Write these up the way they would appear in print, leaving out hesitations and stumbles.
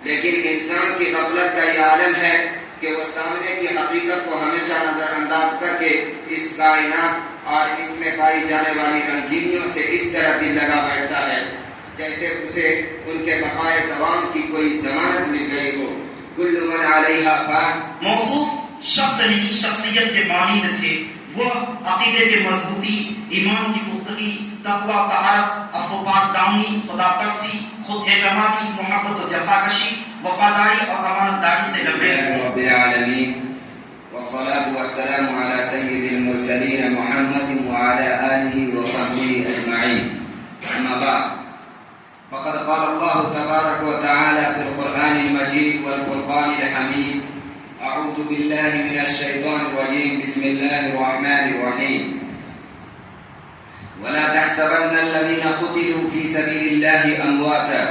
لیکن انسان کی غفلت کا یہ عالم ہے کہ وہ سامنے کی حقیقت کو ہمیشہ نظر انداز کر کے اس کائنات اور اس میں پائی جانے والی رنگینیوں سے اس طرح دل لگا بیٹھتا ہے جیسے اسے ان کے بقائے دوام کی کوئی ضمانت مل گئی ہو۔ کل من علیہا فان موصوف شخص نہیں شخصیت کے مانند تھے، وہ عقیدے کے مضبوطی، ایمان کی پختگی، تقوی، طاعت، عفو پاک دامنی، خدا ترسی، خود اعتمادی، محبت و جفاکشی، وفاداری اور امانت داری سے لبریز ہوں۔ رب العالمین والصلاة والسلام على سید المرسلین محمد وعلى آلہ وصحبہ اجمعین، اما بعد فقد قال الله تبارك وتعالى في القرآن المجيد والفرقان الحميد أعوذ بالله من الشيطان الرجيم بسم الله الرحمن الرحيم ولا تحسبن الذين قتلوا في سبيل الله أمواتا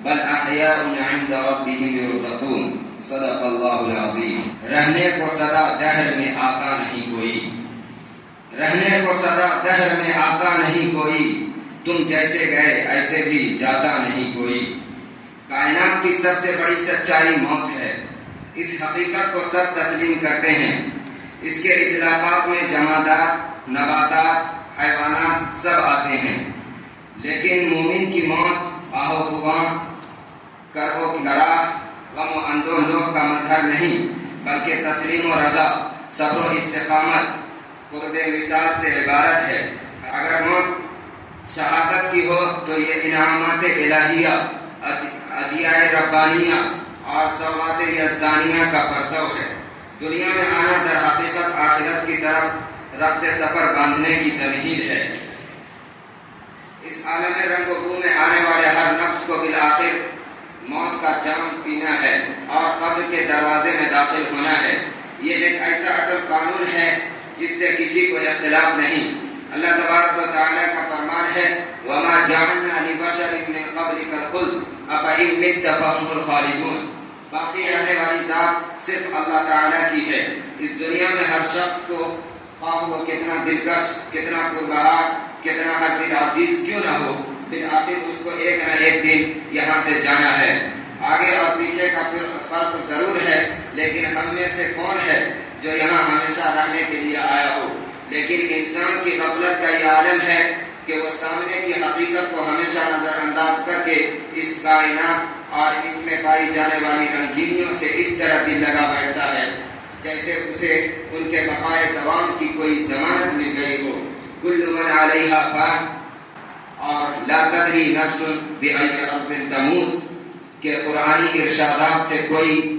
بل أحياء عند ربهم يرزقون صدق الله العظيم۔ رہنے کو صدا دہر میں آتا نہیں کوئی، رہنے کو صدا دہر میں آتا نہیں کوئی، تم جیسے گئے ایسے بھی جاتا نہیں کوئی۔ کائنات کی سب سے بڑی سچائی موت ہے، اس حقیقت کو سب تسلیم کرتے ہیں۔ اس کے اطلاقات میں جمادات، نباتات، حیوانات سب آتے ہیں، لیکن مومن کی موت آہ و فغان، کرب و گراہ، غم و اندوہ کا مظہر نہیں بلکہ تسلیم و رضا، صبر و استقامت، قرب وصال سے عبارت ہے۔ اگر موت شہادت کی ہو تو یہ انعامات الہیہ، عطیہ ربانیہ اور سوغات یزدانیہ کا پرتو ہے۔ دنیا میں آنا در حقیقت آخرت کی طرف رخت سفر باندھنے کی تمہید ہے۔ اس عالم رنگ و بو میں آنے والے ہر نفس کو بالآخر موت کا جام پینا ہے اور قبر کے دروازے میں داخل ہونا ہے۔ یہ ایک ایسا اٹل قانون ہے جس سے کسی کو اختلاف نہیں۔ اللہ تبارک و تعالیٰ کا فرمان ہے وَمَا جَعَلْنَا لِبَشَرٍ مِّن قَبْلِكَ الْخُلْدَ أَفَإِن مِتَّ فَهُمُ الْخَالِدُونَ۔ باقی رہنے والی ذات صرف اللہ تعالیٰ کی ہے۔ اس دنیا میں ہر شخص کو خواہ وہ کتنا دلکش، کتنا پربہار، کتنا ہر دل عزیز کیوں نہ ہو، بالآخر اس کو ایک نہ ایک دن یہاں سے جانا ہے۔ آگے اور پیچھے کا فرق ضرور ہے، لیکن ہم میں سے کون ہے جو یہاں ہمیشہ رہنے کے لیے آیا ہو؟ لیکن انسان کی غفلت کا یہ عالم ہے کہ وہ سامنے کی حقیقت کو ہمیشہ نظر انداز کر کے اس کائنات اور اس میں پائی جانے والی رنگینیوں سے اس طرح دل لگا بیٹھتا ہے جیسے اسے ان کے بقائے دوام کی کوئی ضمانت مل گئی ہو۔ کل من علیہا فان اور لا تدری نفس بأی ارض تموت کے قرآنی ارشادات سے کوئی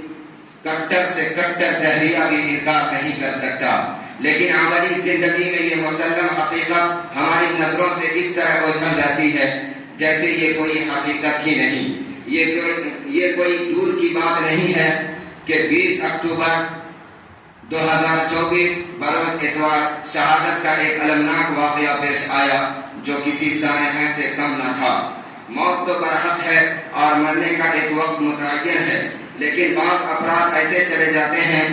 کٹر سے کٹر دہریہ بھی انکار نہیں کر سکتا، لیکن عملی زندگی میں یہ مسلم حقیقت ہماری نظروں سے اس طرح اوجھل جاتی ہے جیسے یہ کوئی حقیقت ہی نہیں۔ یہ کوئی دور کی بات نہیں ہے کہ 20 اکتوبر 2024 بروز اتوار شہادت کا ایک المناک واقعہ پیش آیا جو کسی سانحہ سے کم نہ تھا۔ موت تو برحق ہے اور مرنے کا ایک وقت متعین ہے، لیکن بعض افراد ایسے چلے جاتے ہیں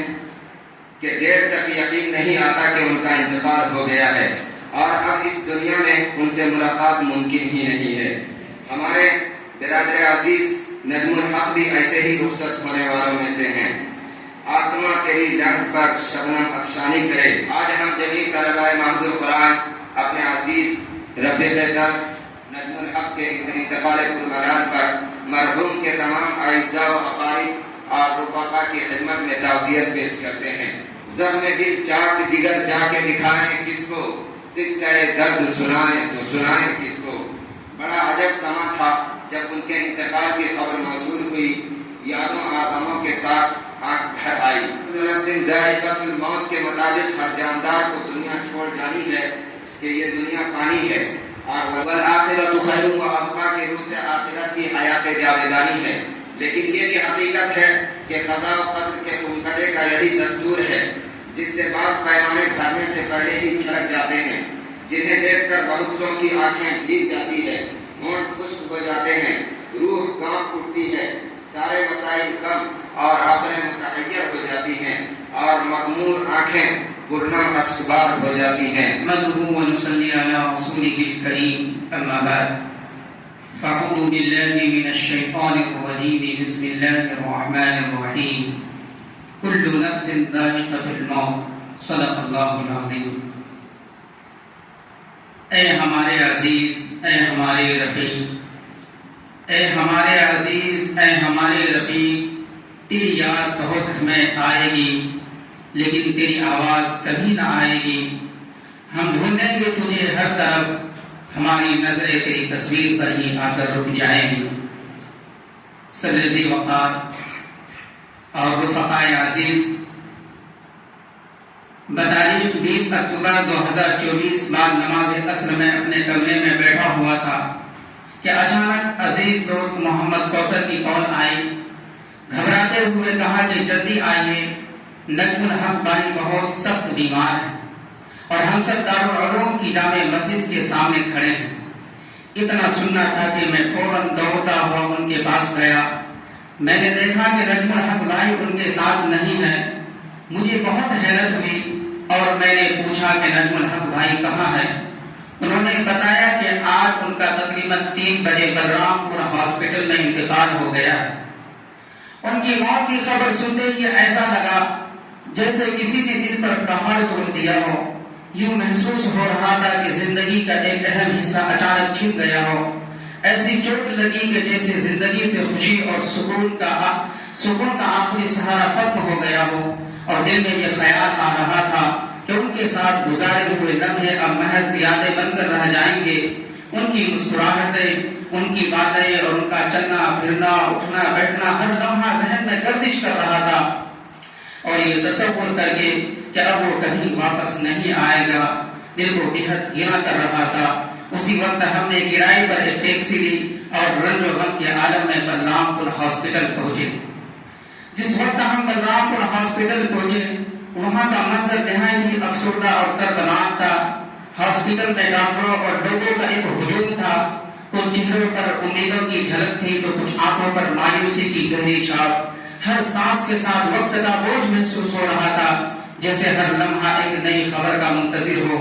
کہ دیر تک یقین نہیں آتا کہ ان کا انتقال ہو گیا ہے اور اب اس دنیا میں ان سے ملاقات ممکن ہی نہیں ہے۔ ہمارے برادر عزیز نجم الحق بھی ایسے ہی رخصت ہونے والوں میں سے ہیں۔ آسماں تیری لہد پر شبنم افشانی کرے۔ آج ہم جمیع طلباء محض القرآن اپنے عزیز رفیق درس نجم الحق کے انتقال پرملال پر مرحوم کے تمام اعزاء و اقارب اور رفقا کی خدمت میں تعزیت پیش کرتے ہیں۔ زخم دل چاک جگر جا کے دکھائیں کس کو، قصہ درد سنائیں تو سنائیں کس کو۔ بڑا عجب سما تھا جب ان کے انتقال کی خبر موصول ہوئی، یادوں اور غموں کے ساتھ آنکھ بھر آئی۔ نفس ذائقۃ الموت کے مطابق ہر جاندار کو دنیا چھوڑ جانی ہے کہ یہ دنیا فانی ہے اور والآخرۃ خیر و ابقیٰ کے روح سے آخرت کی حیات جاودانی ہے۔ لیکن یہ بھی حقیقت ہے کہ قضاء و قدر کے منقطع کا یہی دستور ہے جس سے بعض پیمانے ٹھہرنے سے پہلے ہی چھلک جاتے ہیں، جنہیں دیکھ کر بہت سو کی آنکھیں بھیگ جاتی ہے، ہونٹ خشک ہو جاتے ہیں، روح کانپ اٹھتی ہے، سارے وسائل کم اور عقلیں متحیر ہو جاتی ہیں اور مخمور آنکھیں پرنم اشکبار ہو جاتی ہیں۔ نحمده ونصلي على رسوله الكريم، اما بعد فاعوذ بالله من الشيطان الرجيم الرجيم بسم الله الرحمن الرحيم كل نفس ذائقة الموت صدق اللہ العظیم۔ اے ہمارے عزیز، اے ہمارے رفیق، اے ہمارے عزیز، اے ہمارے رفیق، تیری یاد بہت ہمیں آئے گی لیکن تیری آواز کبھی نہ آئے گی۔ ہم ڈھونڈیں گے تجھے ہر طرف، ہماری نظریں تیری تصویر پر ہی آ کر رک جائیں گی۔ صبر ذی وقار اور رفقائے عزیز، بتاریخ 20 اکتوبر 2024 بعد نماز عصر میں اپنے کمرے میں بیٹھا ہوا تھا کہ اچانک عزیز دوست محمد کوثر کی کال آئی۔ گھبراتے ہوئے کہا کہ جلدی آئیے، نجم الحق بھائی بہت سخت بیمار ہے اور ہم سب دارالعلوم کی جامع مسجد کے سامنے کھڑے ہیں۔ اتنا سننا تھا کہ میں فوراً دوڑتا ہوا ان کے پاس گیا۔ میں نے دیکھا کہ نجم الحق بھائی ان کے ساتھ نہیں ہے۔ مجھے بہت حیرت ہوئی اور میں نے پوچھا کہ نجم الحق بھائی کہاں ہے؟ انہوں نے بتایا کہ آج ان کا تقریباً 3 بجے بلرام پور ہاسپٹل میں انتقال ہو گیا ہے۔ ان کی موت کی خبر سنتے ہی ایسا لگا جیسے کسی نے دل پر پہاڑ توڑ دیا ہو۔ یوں محسوس ہو رہا تھا کہ زندگی کا ایک اہم حصہ اچانک چھن گیا ہو۔ ایسی چوٹ لگی کہ جیسے زندگی سے خوشی اور سکون کا آخری سہارا ختم ہو گیا ہو، اور دل میں یہ خیال آ رہا تھا کہ ان کے ساتھ گزارے ہوئے لمحے اب محض یادیں بن کر رہ جائیں گے۔ ان کی مسکراہٹیں، ان کی باتیں اور ان کا چلنا پھرنا اٹھنا بیٹھنا ہر لمحہ ذہن میں گردش کر رہا تھا، اور یہ تصور کر کے کہ اب وہ کبھی واپس نہیں آئے گا دل کو بےحد گرا کر رہا تھا۔ اسی وقت ہم نے کرائے پر ایک ٹیکسی لی اور رنج و غم کے عالم میں بلرام پور ہاسپٹل پہنچے۔ جس وقت ہم بلرام پور ہاسپٹل پہنچے وہاں کا منظر نہایت ہی افسردہ اور دردناک تھا۔ ہاسپٹل میں ڈاکٹروں اور لوگوں کا ایک ہجوم تھا۔ کچھ چہروں پر امیدوں کی جھلک تھی تو کچھ آنکھوں پر مایوسی کی گہری چھاپ۔ ہر سانس کے ساتھ وقت کا بوجھ محسوس ہو رہا تھا، جیسے ہر لمحہ ایک نئی خبر کا منتظر ہو۔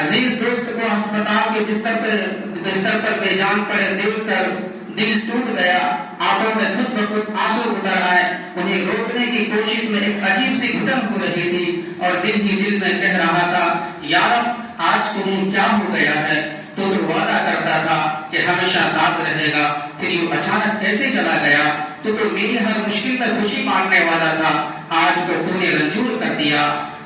عزیز دوست کو ہسپتال کے بستر پر بے جان پڑے دیکھ کر دل ٹوٹ گیا۔ آنکھوں میں خود بخود آنسو اتر آئے۔ انہیں روکنے کی کوشش میں ایک عجیب سی گھٹن ہو رہی تھی اور دل ہی دل میں کہہ رہا تھا، یا رب آج تمہیں کیا ہو گیا ہے؟ تو وعدہ کرتا تھا کہ ہمیشہ ساتھ رہے گا، پھر یہ اچانک کیسے چلا گیا؟ تو میری ہر مشکل میں خوشی مانگنے والا تھا، آج تو نے رنجور کر دیا۔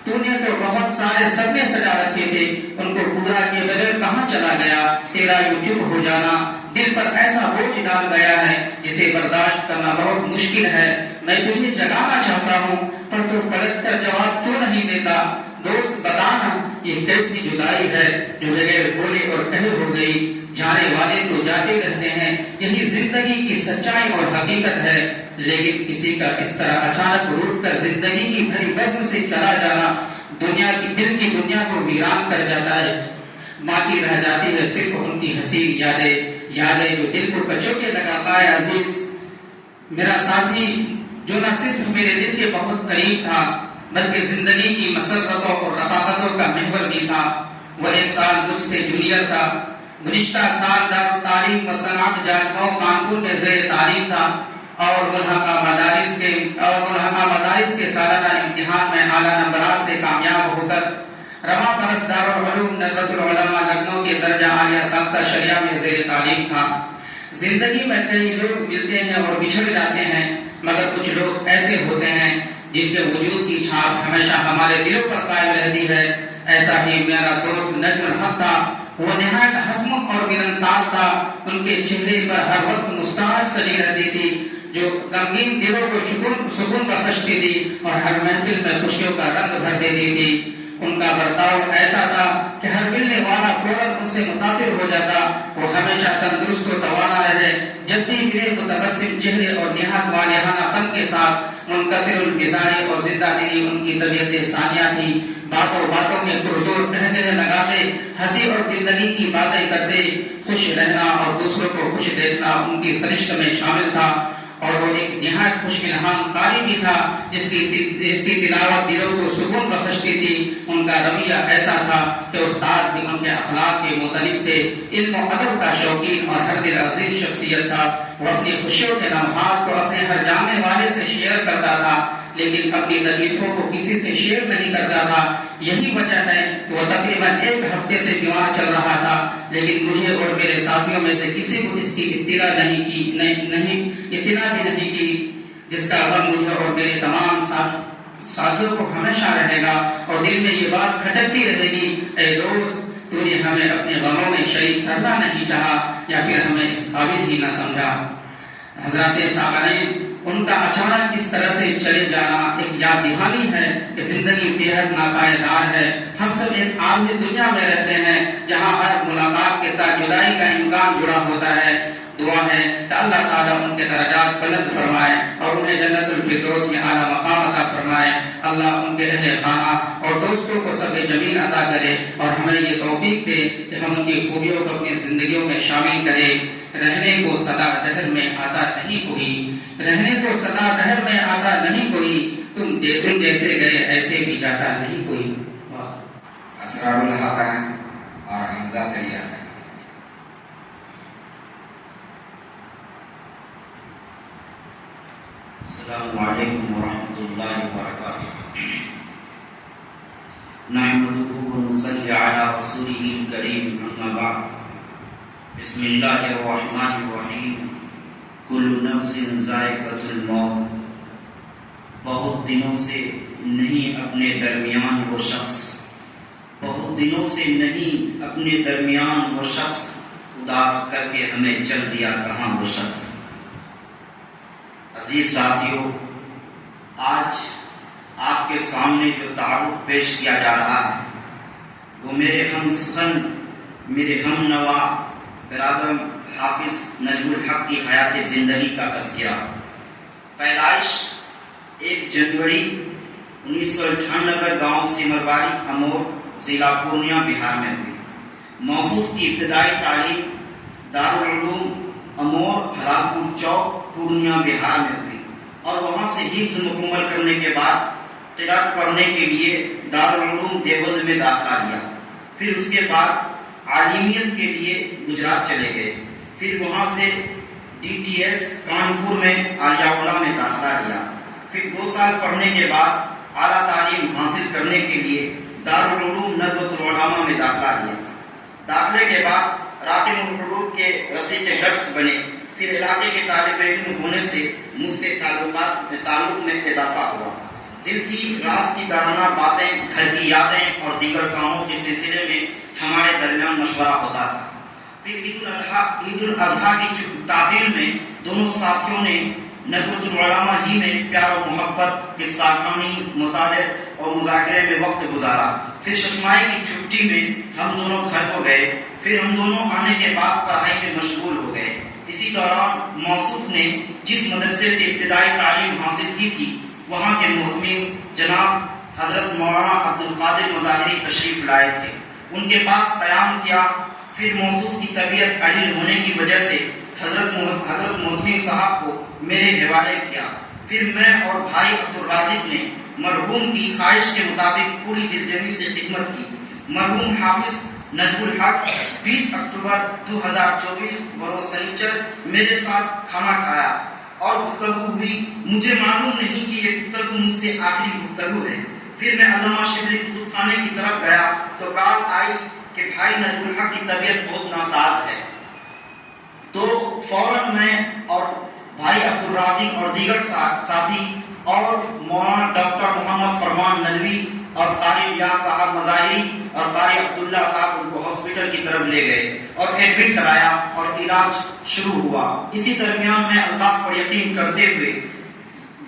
تو نے تو بہت سارے سپنے سجا رکھے تھے، ان کو پورا کیے بغیر کہاں چلا گیا؟ تیرا یوں چپ ہو جانا دل پر ایسا بوجھ ڈال گیا ہے جسے برداشت کرنا بہت مشکل ہے۔ میں تجھے جگانا چاہتا ہوں پر تو پلٹ کر جواب کیوں نہیں دیتا؟ دوست بتانا یہ کیسی جدائی ہے جو بغیر بولے اور کہے ہو گئی؟ جانے والے تو جاتے رہتے ہیں، یہی زندگی کی سچائی اور حقیقت ہے، لیکن کسی کا اس طرح اچانک روٹ کر زندگی کی بھری بزم سے چلا جانا دل کی دنیا کو ویران کر جاتا ہے۔ باقی رہ جاتی ہے صرف ان کی حسین یادیں جو دل کو کچوکے لگا پائے۔ عزیز میرا ساتھی جو نہ صرف میرے دل کے بہت قریب تھا بلکہ زندگی کی مسرتوں اور رفاقتوں کا محور بھی تھا، وہ ایک سال مجھ سے جونیئر تھا۔ گزشتہ سال دارالتعلیم و صنعت جاٹگاؤں کانپور میں زیر تعلیم تھا اور ملحقہ مدارس کے سالانہ امتحان میں اعلیٰ نمبرات سے کامیاب ہو کر رواں برس دارالعلوم ندوۃ العلماء لکھنؤ کے درجہ عالیہ ثالثہ شریعہ میں زیر تعلیم تھا۔ زندگی میں کئی لوگ ملتے ہیں اور بچھڑ جاتے ہیں، مگر کچھ لوگ ایسے ہوتے ہیں جن کے وجود کی چھاپ ہمیشہ ہمارے دلوں پر قائم رہتی ہے۔ ایسا ہی میرا دوست نجم الحق تھا۔ وہ نہایت ہسمکھ اور ملنسار تھا۔ ان کے چہرے پر ہر وقت مسکراہٹ سجی رہتی تھی جو غمگین دلوں کو سکون بخشتی تھی اور ہر محفل میں خوشیوں کا رنگ بھر دیتی تھی۔ ان کا برتاؤ ایسا تھا کہ ہر ملنے والا فوراً ان سے متاثر ہو جاتا۔ وہ ہمیشہ تندرست و توانا رہے، جب بھی ملے متبسم چہرے اور نہایت والہانہ پن کے ساتھ منکسر المزاج اور زندہ دلی ان کی طبیعت ثانیہ تھی۔ باتوں میں پرزور کہنے لگاتے، ہنسی اور دلدلی کی باتیں کرتے، خوش رہنا اور دوسروں کو خوش دیکھنا ان کی سرشت میں شامل تھا، اور وہ ایک نہایت خوش الہام قاری بھی تھا، جس کی تلاوت دلوں کو سکون بخشتی تھی۔ ان کا رویہ ایسا تھا کہ استاد بھی ان کے اخلاق کے متعلق تھے۔ علم و ادب کا شوقین اور ہر دل عزیز شخصیت تھا۔ وہ اپنی خوشیوں کے لمحات کو اپنے ہر جاننے والے سے شیئر کرتا تھا، لیکن اپنی تکلیفوں کو کسی سے شیئر نہیں کرتا تھا۔ یہی وجہ ہے کہ وہ تقریباً 1 ہفتے سے بیمار چل رہا تھا، لیکن مجھے اور میرے ساتھیوں میں سے کسی کو اس کی اطلاع بھی نہیں کی، جس کا غم مجھے اور میرے تمام ساتھیوں کو ہمیشہ رہے گا، اور دل میں یہ بات کھٹکتی رہے گی، اے دوست، تو نے ہمیں اپنے غموں میں شریک کرنا نہیں چاہا، یا پھر ہمیں اس قابل ہی نہ سمجھا۔ حضرات سامعین، ان کا اچانک اس طرح سے چلے جانا ایک یاد دہانی ہے کہ زندگی بےحد ناپائیدار ہے۔ ہم سب ایک عارضی دنیا میں رہتے ہیں جہاں ہر ملاقات کے ساتھ جدائی کا امکان جڑا ہوتا ہے۔ دعا ہے کہ اللہ تعالیٰ ان کے درجات بلند فرمائے اور انہیں جنت الفردوس میں اعلیٰ مقام عطا فرمائے۔ اللہ ان کے اہل خانہ اور دوستوں کو صبر جمیل عطا کرے، اور ہمیں یہ توفیق دے کہ ہم ان کی خوبیوں کو اپنی زندگیوں میں شامل کرے۔ رہنے کو سدا دہر میں آتا نہیں کوئی، رہنے کو سدا دہر میں آتا نہیں کوئی، تم جیسے گئے ایسے بھی جاتا نہیں کوئی۔ اسرار الحق اور حمزہ تیار ہے۔ السلام علیکم ورحمۃ اللہ وبرکاتہ۔ نحمده ونصلی علی رسولہ الکریم، اما بعد، بسم اللہ الرحمن الرحیم۔ کل نفس ذائقۃ الموت۔ بہت دنوں سے نہیں اپنے درمیان وہ شخص، بہت دنوں سے نہیں اپنے درمیان وہ شخص، اداس کر کے ہمیں چل دیا کہاں وہ شخص۔ عزیز ساتھیوں، آج آپ کے سامنے جو تعارف پیش کیا جا رہا ہے وہ میرے ہم سخن، میرے ہم نوا برادر حافظ نجم الحق کی حیات زندگی کا تذکرہ۔ پیدائش 1 جنوری 1998 گاؤں سمرواری امور، ضلع پورنیہ، بہار میں ہوئی۔ موصوف کی ابتدائی تعلیم دارالعلوم امور، ہلال پور چوک، پورنیہ، بہار میں ہوئی، اور وہاں سے حفظ مکمل کرنے کے بعد قراءت پڑھنے کے لیے دارالعلوم دیوبند میں داخلہ لیا۔ پھر اس کے بعد عالمیت کے لیے گجرات چلے گئے، پھر وہاں سے DTS کانپور میں عالیہ اعلیٰ میں داخلہ لیا۔ پھر 2 سال پڑھنے کے بعد اعلیٰ تعلیم حاصل کرنے کے لیے دارالعلوم ندوۃ العلماء میں داخلہ لیا۔ داخلے کے بعد راکم الحروف کے رفیق درس بنے۔ پھر علاقے کے طالب علم ہونے سے مجھ سے تعلق میں اضافہ ہوا۔ دل کی راز کی دانانہ باتیں، گھر کی یادیں اور دیگر کاموں کے سلسلے میں ہمارے درمیان مشورہ ہوتا تھا۔ پھر عید الاضحیٰ کی تعطیل میں دونوں ساتھیوں نے ندوۃ العلماء ہی میں پیار و محبت، قصہ کہانی، مطالعے اور مذاکرے میں وقت گزارا۔ پھر ششمائی کی چھٹی میں ہم دونوں گھر کو گئے۔ پھر ہم دونوں آنے کے بعد پڑھائی میں مشغول ہو گئے۔ اسی دوران موصوف نے جس مدرسے سے ابتدائی تعلیم حاصل کی تھی، وہاں کے محتمم جناب حضرت مولانا عبدالقادر مظاہری تشریف لائے تھے۔ ان کے پاس قیام کیا۔ پھر موصوف کی طبیعت علیل ہونے کی وجہ سے حضرت محتمم صاحب کو میرے حوالے کیا۔ پھر میں اور بھائی عبدالرازق نے مرحوم کی خواہش کے مطابق پوری دلجمی سے خدمت کی۔ مرحوم حافظ نجم الحق 20 اکتوبر 2024 بروز سنیچر میرے ساتھ کھانا کھایا اور گفتگو ہوئی۔ مجھے معلوم نہیں کہ یہ گفتگو مجھ سے آخری گفتگو ہے۔ پھر میں علامہ شبلی کتب خانے کی طرف گیا تو کال آئی کہ بھائی نجم الحق کی طبیعت بہت ناساز ہے۔ تو فوراً میں اور بھائی عبدالرازق اور دیگر ساتھی اور مولانا ڈاکٹر محمد فرمان ندوی اور قاری ریاض صاحب مظاہری اور قاری عبداللہ صاحب ان کو ہاسپٹل کی طرف لے گئے اور ایڈمٹ کرایا اور علاج شروع ہوا۔ اسی درمیان میں اللہ پر یقین کرتے ہوئے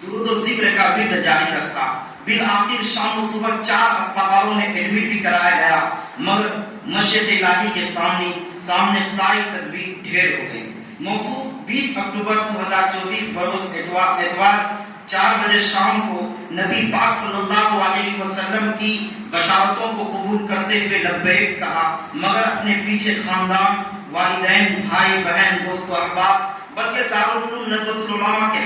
درود و ذکر کا ورد جاری رکھا۔ بالآخر شام و صبح 4 اسپتالوں میں ایڈمٹ بھی کرایا گیا، مگر مشیت الہی کے سامنے ساری تدبیر ڈھیر ہو گئی۔ موصوف 20 اکتوبر 2024 بروز اتوار 4 بجے شام کو نبی پاک صلی اللہ علیہ وسلم کی بشارتوں کو قبول کرتے ہوئے لبیک کہا، مگر اپنے پیچھے خاندان، والدین، بھائی بہن، دوست و احباب، بلکہ دارالعلوم ندوۃ العلماء کے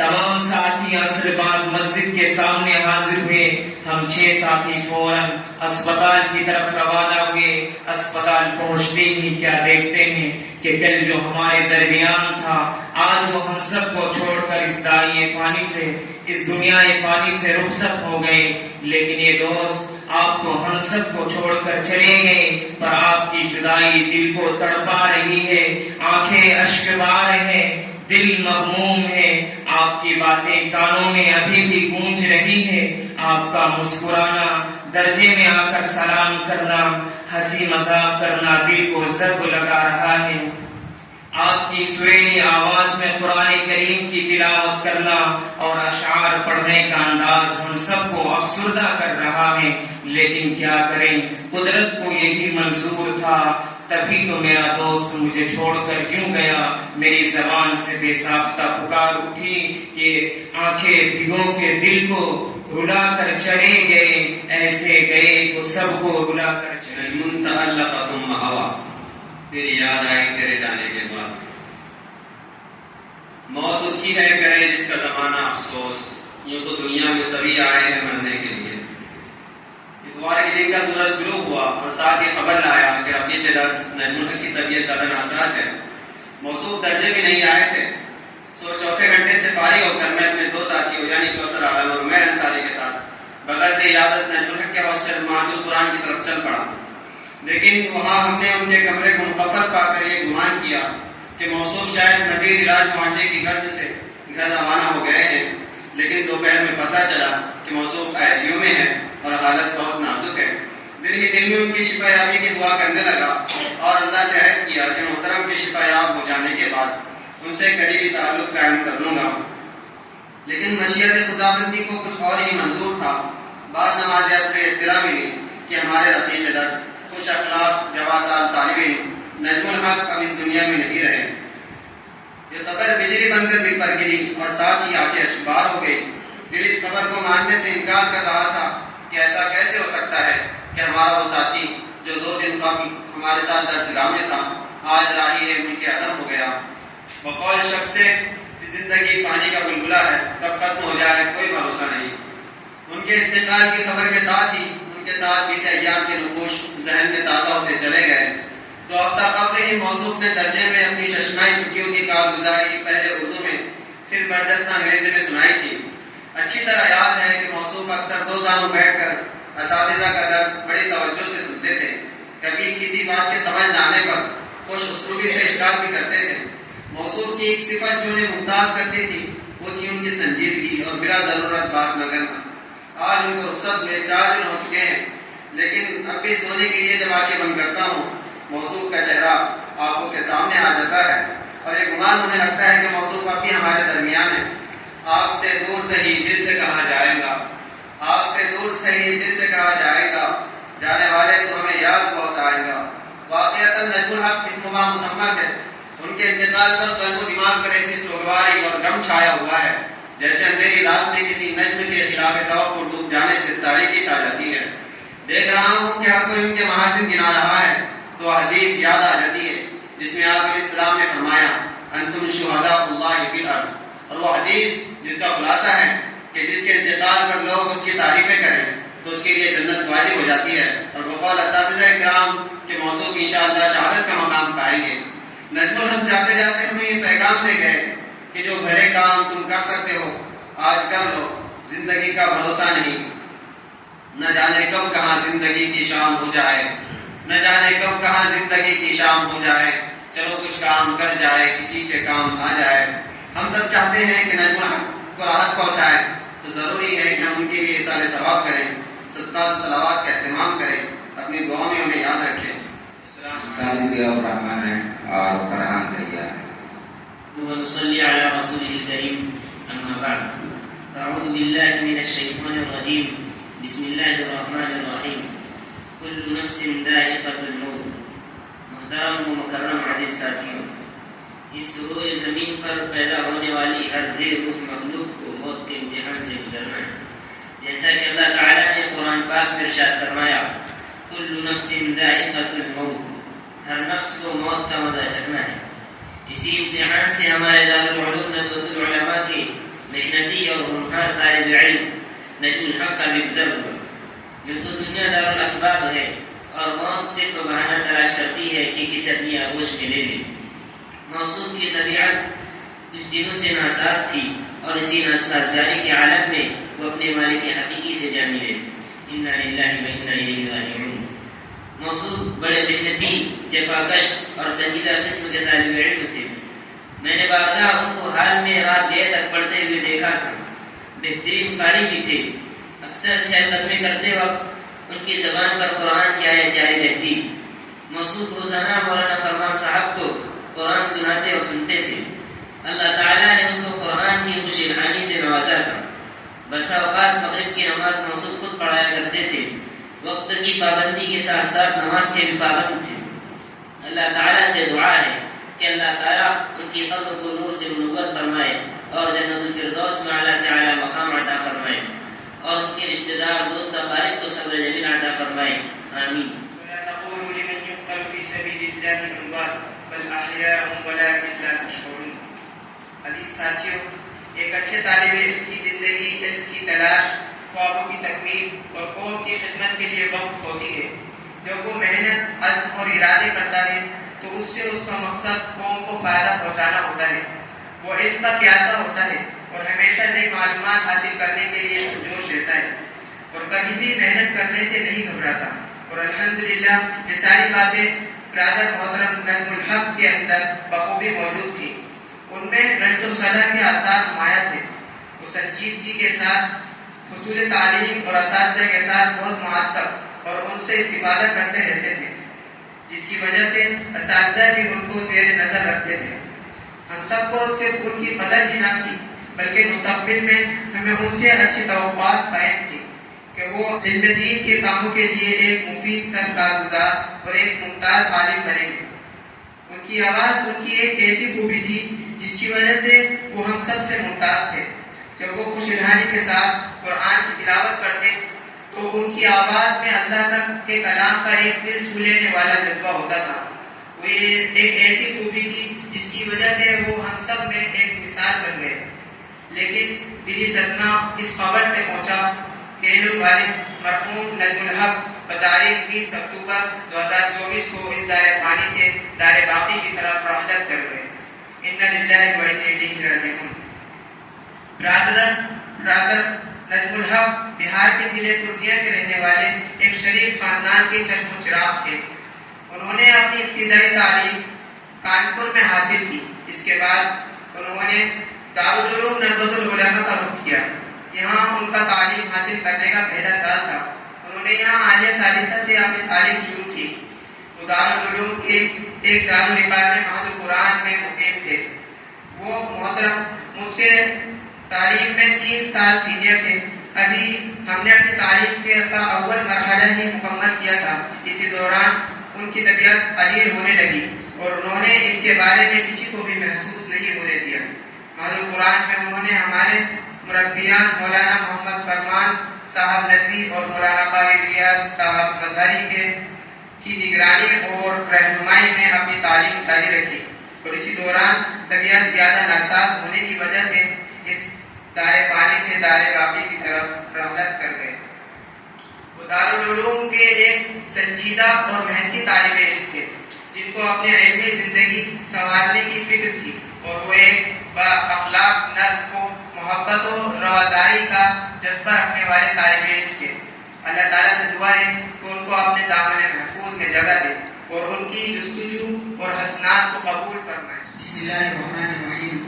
تمام ساتھی عصر بعد مسجد کے سامنے حاضر ہوئے. ہم 6 ساتھی فوراً اسپتال کی طرف روانہ ہوئے. اسپتال پہنچتے ہی کیا دیکھتے ہیں کہ کل جو ہمارے درمیان تھا آج وہ ہم سب کو چھوڑ کر اس دنیا فانی سے رخصت ہو گئے. لیکن یہ دوست آپ کو ہم سب کو چھوڑ کر چلے گئے، پر آپ کی جدائی دل کو تڑپا رہی ہے. آنکھیں اشک بار ہیں، دل مغموم ہے. آپ کی باتیں کانوں میں ابھی بھی گونج رہی ہے. آپ کا مسکرانا، درجے میں آ کر سلام کرنا، ہنسی مذاق کرنا دل کو ضرب لگا رہا ہے. آپ کی سریلی آواز میں قرآن کریم کی تلاوت کرنا اور اشعار پڑھنے کا انداز ہم سب کو افسردہ کر رہا ہے. لیکن کیا کریں، قدرت کو یہی منظور تھا. تبھی تو میرا دوست مجھے چھوڑ کر یوں گیا. میری زبان سے بے ساختہ پکار اٹھی کہ آنکھیں بھگو کے دل کو رلا کر چلے گئے، ایسے گئے تو سب کو رلا کر چلے گئے. نجم تعلق ثم ہوا، تیری یاد آئی تیرے جانے کے بعد. موت اس کی ہے کرے جس کا زمانہ افسوس، یوں تو دنیا میں سبھی آئے ہیں مرنے کے لیے. اتوار کے دن کا سورج طلوع ہوا اور ساتھ یہ خبر لایا کہ رفیق درس نجم الحق کی طبیعت زیادہ ناساز ہے. موصوف درجے بھی نہیں آئے تھے. چوتھے گھنٹے سے فارغ ہو کر میں اپنے 2 ساتھیوں یعنی کوثر عالم اور عمیر انصاری کے ساتھ بغیر سے عیادت نجم الحق کے ہاسٹل معہد القرآن کی طرف چل پڑا. لیکن وہاں ہم نے ان کے کمرے کو مقفل پا کر یہ گمان کیا کہ موصوف شاید مزید علاج معالجے کی غرض سے گھر روانہ ہو گئے ہیں. لیکن دوپہر میں پتہ چلا کہ موصوف ICU میں ہے اور حالت بہت نازک ہے. دل ہی دل میں ان کی شفا یابی کی دعا کرنے لگا اور اللہ سے عہد کیا کہ محترم کے شفا یاب ہو جانے کے بعد ان سے قریبی تعلق قائم کر لوں گا. لیکن مشیت خداوندی کو کچھ اور ہی منظور تھا. بعد نماز عصر اطلاع ملی کہ ہمارے رفیق درس خوش اخلاق جواسال طالب علم نجم الحق اب اس دنیا میں نہیں رہے. یہ خبر بجلی بن کر دل پر گری اور ساتھ ہی آنکھیں اشکبار ہو گئی. دل اس خبر کو ماننے سے انکار کر رہا تھا کہ ایسا کیسے ہو سکتا ہے کہ ہمارا وہ ساتھی جو 2 دن قبل ہمارے ساتھ درسگاہ میں تھا آج راہی ملک عدم ہو گیا. بقول شخص سے زندگی پانی کا بلبلہ ہے، کب ختم ہو جائے کوئی بھروسہ نہیں. ان کے انتقال کی خبر کے ساتھ ہی ان کے ساتھ بیتے ایام کے نقوش ذہن میں تازہ ہوتے چلے گئے. 2 ہفتہ قبل ہی موصوف نے درجے میں اپنی ششمائی چھٹیوں کی کارگزاری پہلے اردو میں پھر برجستہ انگریزی میں سنائی تھی. اچھی طرح یاد ہے کہ موصوف اکثر 2 زانوں بیٹھ کر اساتذہ کا درس بڑی توجہ سے سنتے تھے. کبھی کسی بات کے سمجھ نہ آنے پر خوش اسلوبی سے اشکال بھی کرتے تھے. موصوف کی ایک صفت جو انہیں ممتاز کرتی تھی وہ تھی ان کی سنجیدگی اور بلا ضرورت بات نہ کرنا. آج ان کو رخصت ہوئے 4 دن ہو چکے ہیں، لیکن اب بھی سونے کے لیے جب آنکھیں بند کرتا ہوں موصوف کا چہرہ آنکھوں کے سامنے آ جاتا ہے اور یہ گمان ہونے لگتا ہے کہ موصوف اب بھی ہمارے درمیان ہے. آگ سے دور سے ہی دل سے کہا جائے گا، آگ سے دور سے ہی دل سے کہا جائے گا، جانے والے تو ہمیں یاد بہت آئے گا. واقعتاً نجم الحق اس مقام مسمى تھے. ان کے انتقال پر قلب و دماغ پر ایسی سوگواری اور غم چھایا ہوا ہے جیسے اندھیری رات میں کسی نجم کے خلاف توقع ڈوب جانے سے تاریکی چھا جاتی ہے. دیکھ رہا ہوں کہ ہر کوئی ان کے محاسن گنا رہا ہے تو حدیث یاد آ جاتی ہے جس میں آپ علیہ السلام نے فرمایا انتم شہداء اللہ فی الارض، اور وہ حدیث جس کا خلاصہ ہے کہ جس کے انتقال پر لوگ اس کی تعریفیں کریں تو اس کے لیے جنت واجب ہو جاتی ہے. اور بقول اساتذہ کرام کے موصوف انشاءاللہ شہادت کا مقام پائیں گے. نجم الحق جاتے جاتے ہمیں یہ پیغام دے گئے کہ جو بھلے کام تم کر سکتے ہو آج کر لو، زندگی کا بھروسہ نہیں. نہ جانے کب کہاں زندگی کی شام ہو جائے، نہ جانے کب کہاں زندگی کی شام ہو جائے. چلو کچھ کام کر جائے کسی کے کام آ جائے. ہم سب چاہتے ہیں کہ نجم الحق کو راحت پہنچائے تو ضروری ہے کہ ہم ان کے لیے احسان ثواب کریں، صدقات و صلوات کا اہتمام کریں، اپنی دعا میں انہیں یاد رکھیں. ثانی ضیاء الرحمن ہے اور فرحان تیار ہے. ونصلي على رسوله الكريم أما بعد فأعوذ بالله من الشيطان الرجيم بسم الله الرحمن الرحيم كل نفس ذائقة الموت. محترم و مکرم عزیز ساتھیوں، اس روئے زمین پر پیدا ہونے والی ہر زیر روح مخلوق کو موت کے امتحان سے گزرنا ہے. جیسا کہ اللہ تعالیٰ نے قرآن پاک میں ارشاد فرمایا کل نفس ذائقة الموت، ہر نفس کو موت کا مزہ چکھنا ہے. اسی امتحان سے ہمارے دارالعلوم ندوۃ العلماء کے محنتی اور ہونہار طالب علم نجم الحق کا بھی گزر ہوا. یوں تو دنیا دار الاسباب ہے اور موت صرف بہانہ تلاش کرتی ہے کہ کسی اپنی آغوش میں لے لے. موصوف کی طبیعت کچھ دنوں سے ناساز تھی اور اسی ناسازگاری کے عالم میں وہ اپنے مالک حقیقی سے جا ملے. انا للہ و انا الیہ راجعون. موصوف بڑے محنتی، جفاکش اور سنجیدہ قسم کے طالب علم تھے. میں نے بارگاہ ان کو حال میں رات دیر تک پڑھتے ہوئے دیکھا تھا. بہترین قاری بھی تھے. اکثر چہل قدمی کرتے وقت ان کی زبان پر قرآن کی آیت جاری رہتی. موصوف روزانہ مولانا فرمان صاحب کو قرآن سناتے اور سنتے تھے. اللہ تعالیٰ نے ان کو قرآن کی خوش الحانی سے نوازا تھا. بسا اوقات مغرب کی نماز موصوف خود پڑھایا کرتے تھے. وقت کی پابندی کے ساتھ ساتھ نماز کے بھی پابند تھے. اللہ تعالیٰ سے دعا ہے کہ اللہ تعالیٰ ان کی قبر کو نور سے منور فرمائے اور جنت الفردوس میں اعلیٰ سے اعلیٰ مقام عطا فرمائے اور ان کے رشتہ دار دوست اقارب کو صبر جمیل عطا فرمائے. آمین. ولا تقولوا لمن يقتل في سبيل الله اموات بل احياء ولكن لا تشعرون. عزیز ساتھیوں، ایک اچھے طالب علم کی زندگی علم کی تلاش، خوابوں کی تکمیل اور قوم کی خدمت کے لیے وقف ہوتی ہے. جب وہ محنت، عزم اور ارادے کرتا ہے تو اس سے اس کا مقصد قوم کو فائدہ پہنچانا ہوتا ہے. وہ علم کا پیاسا ہوتا ہے اور ہمیشہ نئی معلومات حاصل کرنے کے لیے پرجوش رہتا ہے اور کبھی بھی محنت کرنے سے نہیں گھبراتا. اور الحمدللہ یہ ساری باتیں برادر محترم نجم الحق کے اندر بخوبی موجود تھی. ان میں رنج و صلاح کے آثار نمایاں تھے. وہ سنجیدگی کے ساتھ حصول تعلیم اور اساتذہ کے ساتھ بہت معطب اور ان سے استفادہ کرتے رہتے تھے، جس کی وجہ سے اساتذہ بھی ان کو زیر نظر رکھتے تھے. ہم سب کو صرف ان کی قدر ہی نہ تھی بلکہ مستقبل میں ہمیں ان سے اچھی توقعات قائم تھی کہ وہ علم دین کے کاموں کے لیے ایک مفید کارگزار اور ایک ممتاز عالم بنیں گے. ان کی آواز ان کی ایک ایسی خوبی تھی جس کی وجہ سے وہ ہم سب سے ممتاز تھے. جب وہ خوش الحانی کے ساتھ قرآن کی تلاوت کرتے تو ان کی آواز میں اللہ کے کلام کا ایک دل چھو لینے والا جذبہ ہوتا تھا. وہ ایک ایسی خوبی تھی جس کی وجہ سے وہ ہم سب میں ایک مثال بن گئے. لیکن دلی صدمہ اس خبر سے پہنچا کہ علم والد مرحوم نجم الحق بتاریخ 20 اکتوبر 2024 کو اس دار فانی سے دار باقی کی طرف رحلت کر گئے. انا للہ و انا الیہ راجعون. برادر نجم الحق بہار کے ضلع پورنیہ کے رہنے والے ایک شریف خاندان کے چشم و چراغ تھے. انہوں نے اپنی ابتدائی تعلیم کانپور میں حاصل کی. اس کے بعد انہوں نے دارالعلوم ندوۃ العلماء کا رخ کیا. یہاں ان کا تعلیم حاصل کرنے کا پہلا سال تھا. انہوں نے یہاں عالیہ ثالثہ سے اپنی تعلیم شروع کی. وہ دارالعلوم کے ایک دارالحفاظ میں محض القرآن میں مقیم تھے. وہ محترم مجھ سے تعلیم میں 3 سال سینئر تھے. ابھی ہم نے اپنی تعلیم کا اول مرحلہ ہی مکمل کیا تھا. اسی دوران ان کی طبیعت علیل ہونے لگی اور انہوں نے اس کے بارے میں کسی کو بھی محسوس نہیں ہونے دیا. محض قرآن میں انہوں نے ہمارے مربیان مولانا محمد فرمان صاحب ندوی اور مولانا قاری ریاض صاحب مظہری کی نگرانی اور رہنمائی میں اپنی تعلیم جاری رکھی. اور اسی دوران طبیعت زیادہ ناساز ہونے کی وجہ سے اس دار پانی سے دار باقی کی طرف رحلت کر گئے. وہ دارالعلوم کے ایک سنجیدہ اور محنتی طالب علم تھے جن کو اپنے علمی زندگی سنوارنے کی فکر تھی اور وہ ایک با اخلاق، نرم و محبت و رواداری کا جذبہ رکھنے والے طالب علم تھے. اللہ تعالیٰ سے دعا ہے کہ ان کو اپنے دامن محفوظ میں جگہ دے اور ان کی جستجو اور حسنات کو قبول فرمائے. بسم اللہ الرحمن الرحیم.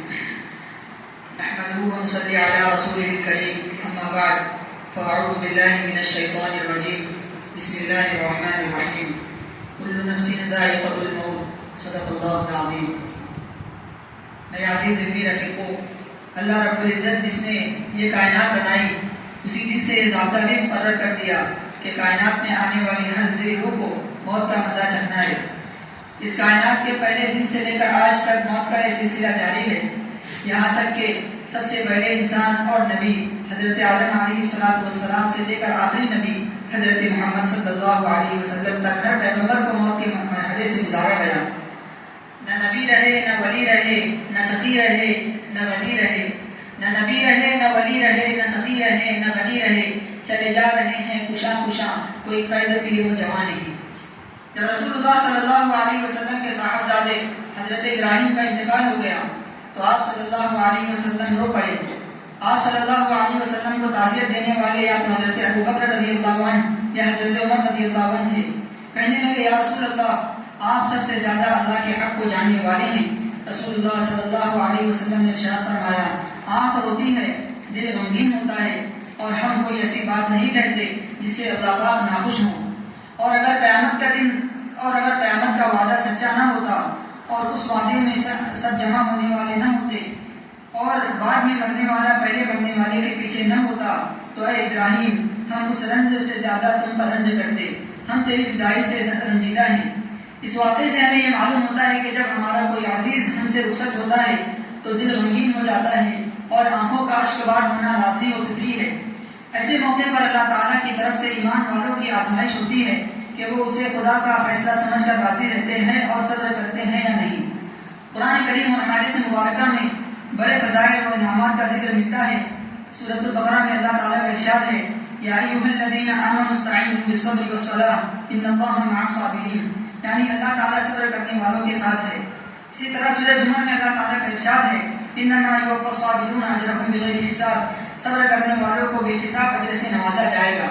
نحمده ونصلي على رسوله الكريم. اما بعد فاعوذ بالله من الشيطان الرجيم. بسم الله الرحمن الرحيم. كل نفس ذائقة الموت. صدق الله العظيم. میرے عزیز علمی رفیقوں، اللہ رب العزت جس نے یہ کائنات بنائی اسی دن سے یہ ضابطہ بھی مقرر کر دیا کہ کائنات میں آنے والی ہر ذی روح کو موت کا مزہ چکھنا ہے. اس کائنات کے پہلے دن سے لے کر آج تک موت کا یہ سلسلہ جاری ہے، یہاں تک کہ سب سے پہلے انسان اور نبی حضرت آدم علیہ السلام سے لے کر آخری نبی حضرت محمد صلی اللہ علیہ وسلم تک ہر پیغمبر کو موت کے مرحلے سے گزارا گیا. نہ نبی رہے، نہ ولی رہے، نہ سخی رہے، نہ ولی رہے، نہ نبی رہے نہ ولی رہے نہ سخی رہے نہ غنی رہے، چلے جا رہے ہیں کشاں کشاں، کوئی قید پیر و جوان نہیں۔ جب رسول اللہ صلی اللہ علیہ وسلم کے صاحبزادے حضرت ابراہیم کا انتقال ہو گیا تو آپ صلی اللہ علیہ وسلم رو پڑے۔ آپ صلی اللہ علیہ وسلم کو تعزیت دینے والے یا تو حضرت ابو بکر رضی اللہ عنہ یا حضرت عمر رضی اللہ عنہ تھے۔ کہنے لگے یا رسول اللہ، آپ سب سے زیادہ اللہ کے حق کو جاننے والے ہیں۔ رسول اللہ صلی اللہ علیہ وسلم نے ارشاد فرمایا، آنکھ روتی ہے، دل غمگین ہوتا ہے، اور ہم کوئی ایسی بات نہیں کہتے جس سے اللہ پاک ناخوش ہوں۔ اور اگر قیامت کا وعدہ سچا نہ ہوتا اور اس وعدے میں سب جمع ہونے والے نہ ہوتے اور بعد میں مرنے والا پہلے مرنے والے کے پیچھے نہ ہوتا تو اے ابراہیم، ہم اس رنج سے زیادہ تم پر رنج کرتے، ہم تیری جدائی سے رنجیدہ ہیں۔ اس واقعے سے ہمیں یہ معلوم ہوتا ہے کہ جب ہمارا کوئی عزیز ہم سے رخصت ہوتا ہے تو دل غمگین ہو جاتا ہے اور آنکھوں کا اشک بار ہونا لازمی و فطری ہے۔ ایسے موقع پر اللہ تعالیٰ کی طرف سے ایمان والوں کی آزمائش ہوتی ہے کہ وہ اسے خدا کا فیصلہ سمجھ کر راضی رہتے ہیں اور صبر کرتے ہیں یا نہیں۔ قرآن کریم اور حدیث مبارکہ میں بڑے فضائل اور انعامات کا ذکر ملتا ہے۔ سورۃ البقرہ میں اللہ تعالیٰ کا ارشاد ہے، یا ایھا الذین آمنوا استعینوا بالصبر والصلاۃ ان اللہ مع الصابرین، یعنی اللہ تعالیٰ صبر کرنے والوں کے ساتھ ہے۔ اسی طرح سورہ زمر میں اللہ تعالیٰ کا ارشاد ہے، انما یوفی الصابرون اجرهم بغیر حساب، صبر کرنے والوں کو بے حساب اجر سے نوازا جائے گا۔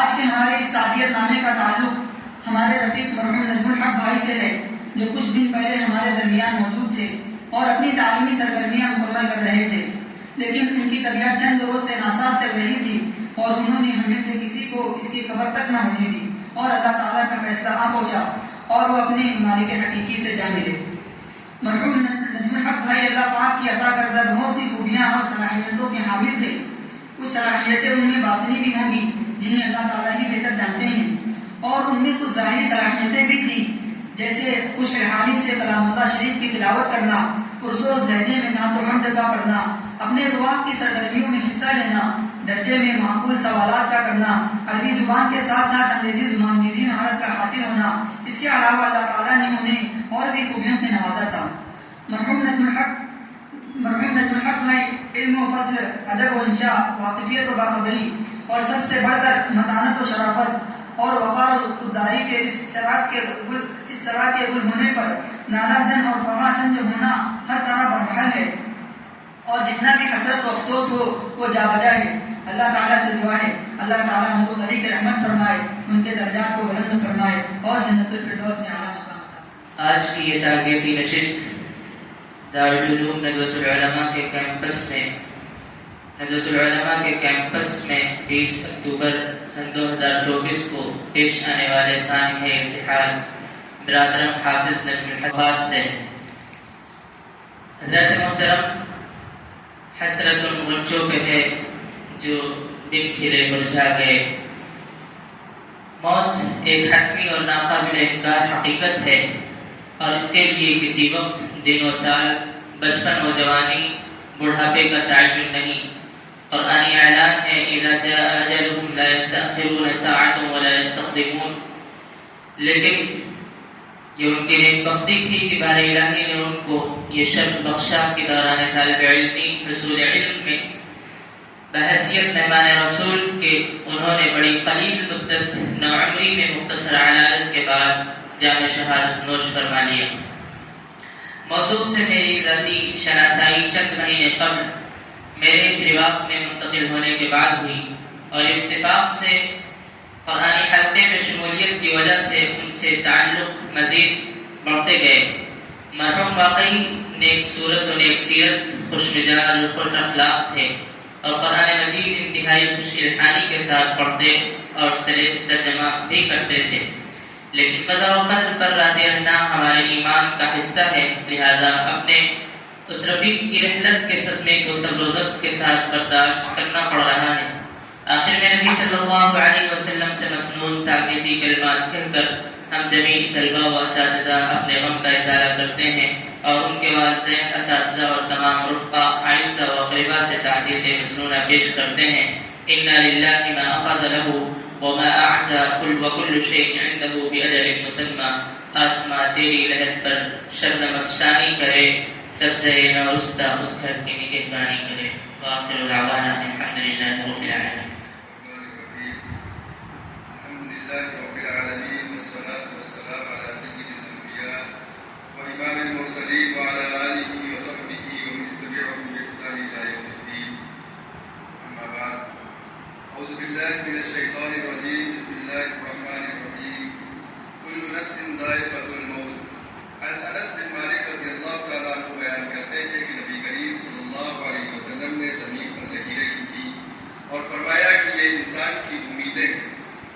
آج کے ہمارے اس تعزیت نامے کا تعلق ہمارے رفیق مرحوم نجم الحق بھائی سے ہے، جو کچھ دن پہلے ہمارے درمیان موجود تھے اور اپنی تعلیمی سرگرمیاں مکمل کر رہے تھے، لیکن ان کی طبیعت چند روز سے ناساز چل رہی تھی اور انہوں نے ہم میں سے کسی کو اس کی خبر تک نہ ہونے دی اور اللہ تعالیٰ کا فیصلہ آ پہنچا اور وہ اپنے مالک حقیقی سے جا ملے۔ مرحوم نجم الحق بھائی اللہ پاک کی عطا کردہ بہت سی خوبیاں اور صلاحیتوں کے حامل تھے۔ کچھ صلاحیتیں ان میں باطنی بھی ہوں گی جنہیں اللہ تعالیٰ ہی بہتر جانتے ہیں، اور ان میں کچھ ظاہری صلاحیتیں بھی تھیں، جیسے خوش حالی سے کلام اللہ شریف کی تلاوت کرنا، پرسوز لہجے میں نعت و حمد کا پڑھنا، اپنے رواق کی سرگرمیوں میں حصہ لینا، درجے میں معقول سوالات کا کرنا، عربی زبان کے ساتھ ساتھ انگریزی زبان میں بھی مہارت کا حاصل ہونا۔ اس کے علاوہ اللہ تعالیٰ نے انہیں اور بھی خوبیوں سے نوازا تھا۔ مرحوم نجم الحق بھائی علم و فضل، ادب و انشاء، واقفیت و باخبری اور سب سے بڑھ کر متانت و شرافت اور وقار و خودداری کے اس چراغ کے گل ہونے پر نالا زن اور فما زن جو ہونا ہر طرح برمحل ہے، اور جتنا بھی حسرت و افسوس ہو وہ جا بجا ہے۔ اللہ تعالیٰ سے دعا ہے اللہ تعالیٰ ہم کو طریق رحمت فرمائے، ان کے درجات کو بلند فرمائے اور جنت الفردوس میں اعلیٰ مقام عطا۔ آج کی یہ تعزیتی نشست دارالعلوم ندوۃ العلماء کے کیمپس میں 20 اکتوبر سن 2024 کو پیش آنے والے سانحہ ارتحال برادرم حافظ نجم الحق سے حضرت محترم حسرت غنچوں پہ ہے جو دن کھلے مرجھا گئے۔ موت ایک حتمی اور ناقابل انکار حقیقت ہے، اور اس کے لیے کسی وقت، دن و سال، بچپن و جوانی، بڑھاپے کا تعین نہیں۔ قرآنی اعلان ہے اذا جاء اجلهم لا يستأخرون ساعة ولا يستقدمون، لیکن یہ ان کی نیک بختی تھی کہ بار الہی نے ان کو یہ شرف بخشا کہ دوران طالب علمی حصول علم میں بحیثیت مہمان رسول کے انہوں نے بڑی قلیل مدت نوعمری میں مختصر علالت کے بعد جامع شہادت نوش فرما لیا۔ موضوع سے میری ذاتی شناسائی چند مہینے قبل میرے اس رواق میں منتقل ہونے کے بعد ہوئی، اور اتفاق سے قرآنی حلقے میں شمولیت کی وجہ سے ان سے تعلق مزید بڑھتے گئے۔ مرحوم واقعی نیک صورت و نیک سیرت، خوش مزاج و خوش اخلاق تھے، اور قرآن مجید انتہائی خوش الحانی کے ساتھ پڑھتے اور سرے سے ترجمہ بھی کرتے تھے، لیکن قضا و قدر پر راضی رہنا ہمارے ایمان کا حصہ ہے، لہذا اپنے اس رفیق کی رحلت کے صدمے کو صبر و ضبط کے ساتھ برداشت کرنا پڑ رہا ہے۔ آخر میں نبی صلی اللہ علیہ وسلم سے مسنون تعزیتی کلمات کہہ کر ہم جمیع طلبہ و اساتذہ اپنے غم کا اظہار کرتے ہیں، اور ان کے والدین، اساتذہ اور تمام رفقا، اعزہ و اقرباء سے تعزیت مسنونہ پیش کرتے ہیں۔ انا للہ ما اخذ له وما اعطى وكل شيء عنده باجل مسمى۔ آسماں تیری لہت پر شبنم افشانی کرے، سب سے نورستہ اس گھر کی نگہبانی کرے. وآخر دعوانا الحمدللہ رب العالمین. الحمد لله رب العالمين والصلاة والسلام على سيد الأنبياء وإمام المرسلين وعلى آله وصحبه ومن تبعهم بإحسان إلى يوم الدين. أما بعد، أعوذ بالله من الشيطان الرجيم. بسم الله الرحمن الرحيم. كل نفس ذائقة الموت. انس بن مالک رضی اللہ تعالیٰ عنہ بیان کرتے ہیں کہ نبی کریم صلی اللہ علیہ وسلم نے زمین پر لکیریں کھینچی اور فرمایا کہ یہ انسان کی امیدیں ہیں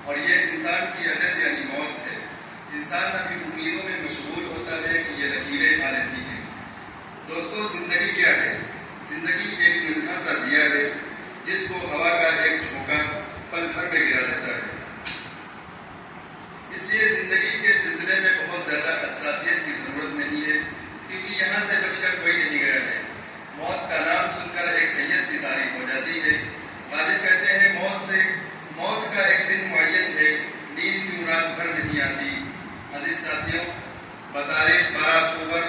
اور یہ انسان کی اجل یعنی موت ہے. انسان اپنی امیدوں میں مشغول ہوتا ہے کہ یہ لکیریں آ لیتی ہیں. دوستو، زندگی کیا ہے؟ زندگی ایک ننھا سا دیا ہے جس کو ہوا کا ایک جھونکا پل بھر میں گرا دیتا ہے. اس لیے زندگی کے سلسلے میں بہت زیادہ حساسیت کی ضرورت نہیں ہے، کیونکہ یہاں سے بچ کر کوئی نہیں گیا ہے. موت کا نام سن کر ایک حیثیت سی تاریخ ہو جاتی ہے. غالب کہتے ہیں موت کا ایک دن معین ہے، نیند کیوں رات بھر نہیں آتی. عزیز ساتھیوں، بتاریخ 12 اکتوبر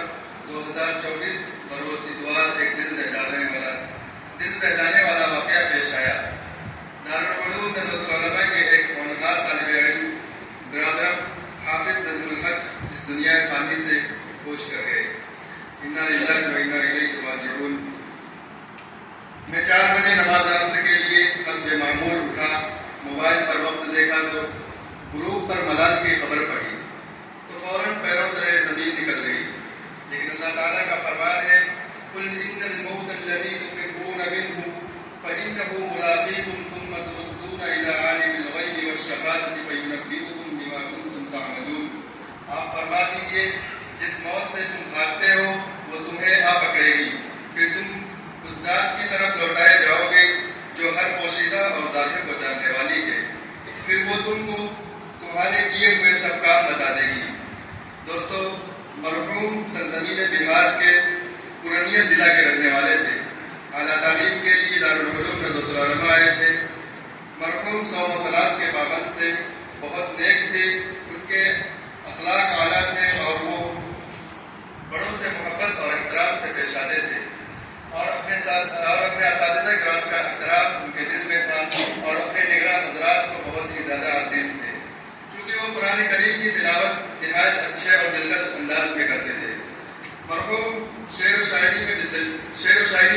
2024 بروز اتوار ایک دل دہلانے والا واقعہ پیش آیا. دارالعلوم ندوۃ العلماء کے ایک ہونہار طالب علم برادرم حافظ نظم الحق اس دنیا فانی سے کوچ کر گئے. انا للہ و انا الیہ راجعون. میں 4 بجے نماز عصر کے لیے حسب معمول اٹھا. موبائل پر وقت دیکھا تو گروپ پر ملال کی خبر پڑھی تو فوراً پیروں تلے زمین نکل گئی. لیکن اللہ تعالیٰ کا فرمان ہے، قل ان الموت الذی تفرون منہ فانہ ملاقیکم ثم تردون الی عالم الغیب والشہادۃ فینبئکم بما کنتم تعملون. آپ فرما دیجیے، جس موت سے تم بھاگتے ہو وہ تمہیں آ پکڑے گی، پھر تم اس ذات کی طرف لوٹائے جاؤ گے جو ہر پوشیدہ اور ظاہر کو جاننے والی ہے. پھر وہ تم کو تمہارے کیے ہوئے سب کام بتا دے گی. دوستو، مرحوم سرزمین بہار کے پورنیہ ضلع کے رہنے والے تھے. اعلیٰ تعلیم کے لیے دارالعلوم ندوۃ العلماء آئے تھے. مرحوم صوم و صلات کے پابند تھے، بہت نیک تھے، ان کے اخلاق اعلیٰ تھے اور وہ بڑوں سے محبت اور احترام سے پیش آتے تھے اور اپنے اساتذہ کرام کا احترام ان کے دل میں تھا اور اپنے نگراں حضرات کو بہت ہی زیادہ عزیز تھے. چونکہ وہ قرآن کریم کی تلاوت نہایت اچھے اور دلکش انداز میں کرتے تھے. مرحوم شعر و شاعری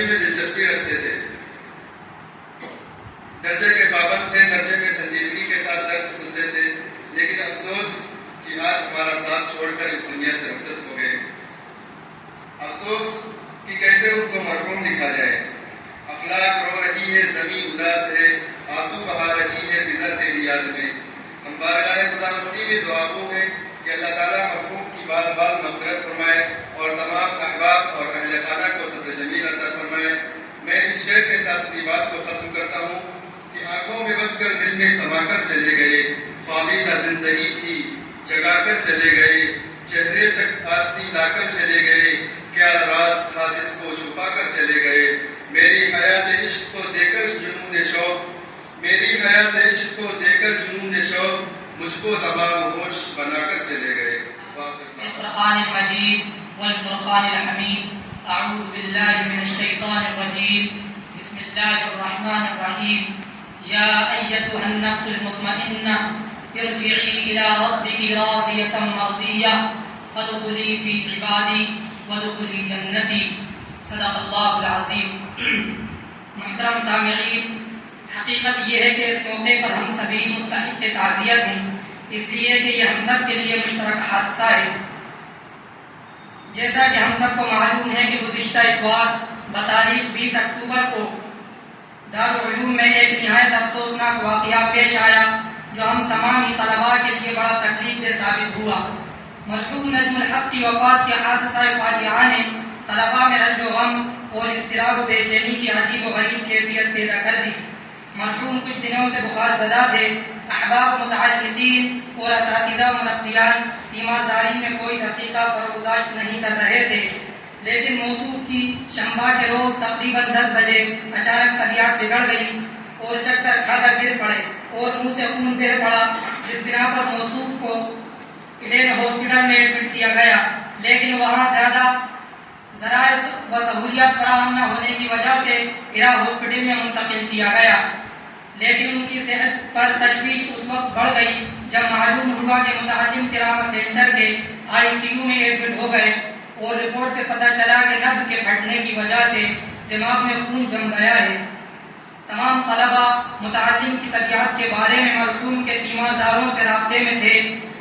میں دلچسپی رکھتے تھے، درجے کے پابند تھے، درجے میں سنجیدگی کے ساتھ درس سنتے تھے. لیکن افسوس کہ آج ہمارا ساتھ چھوڑ کر اس دنیا سے رخصت ہو گئے. افسوس کہ کیسے ان کو مرحوم لکھا جائے. افلاک رو رہی ہے، زمین اداس ہے، آنسو بہا رہی ہے فضا تیری یاد میں. ہم بارگاہ خداوندی میں دعا گو ہیں کہ اللہ تعالیٰ مرحوم کی بال بال مغفرت فرمائے اور تمام احباب اور اہل خانہ کو صبر جمیل عطا فرمائے. میں اس شعر کے ساتھ اپنی بات کو ختم کرتا ہوں کہ آنکھوں میں بس کر دل میں سما کر چلے گئے، خوابیدہ زندگی تھی جگا کر چلے گئے، چہرے تک آستی لا کر چلے گئے، کیا راز تھا جس کو چھپا کر چلے گئے. میری حیات عشق کو دے کر جنون شوق، مجھ کو تمام ہوش بنا کر چلے گئے. القرآن المجید والفرقان الحمید. اعوذ باللہ من الشیطان الرجیم. بسم اللہ الرحمن الرحیم. یا ایتها النفس المطمئنہ ارجعی الی ربک راضیۃ مرضیہ فادخلی فی عبادی وادخلی جنتی. صدق اللہ العظیم. محترم سامعین، حقیقت یہ ہے کہ اس موقع پر ہم سبھی مستحق تعزیت ہیں، اس لیے کہ یہ ہم سب کے لیے مشترک حادثہ ہے. جیسا کہ ہم سب کو معلوم ہے کہ گزشتہ اتوار بتاریخ 20 اکتوبر کو دارالعلوم میں ایک نہایت افسوسناک واقعہ پیش آیا جو ہم تمام ہی طلباء کے لیے بڑا تکلیف دہ ثابت ہوا. مرحوم نظم الحق کی وفات کے حادثہ فاجعہ نے طلباء میں رنج و غم اور اضطراب و بے چینی کی عجیب و غریب کیفیت پیدا کر دی. مرحوم کچھ دنوں سے بخار زدہ تھے. احباب متعلقین اور اساتذہ مربیان تیمارداری میں کوئی دقیقہ فروگزاشت نہیں کر رہے تھے، لیکن موصوف کی شنبہ کے روز تقریباً 10 بجے اچانک طبیعت بگڑ گئی اور چکر کھا کر گر پڑے اور منہ سے خون بہہ پڑا، جس بنا پر موصوف کو ایڈن ہاسپٹل میں ایڈمٹ کیا گیا، لیکن وہاں ذرائع و سہولیات فراہم نہ ہونے کی وجہ سے عراق ہاسپٹل میں منتقل کیا گیا، لیکن ان کی صحت پر تشویش اس وقت بڑھ گئی جب معلوم ہوا کہ متعلم تراما سینٹر کے ICU میں ایڈمٹ ہو گئے اور رپورٹ سے پتہ چلا کہ نبض کے پھٹنے کی وجہ سے دماغ میں خون جم گیا ہے۔ تمام طلبہ متعلم کی طبیعت کے بارے میں مرحوم کے تیمارداروں سے رابطے میں تھے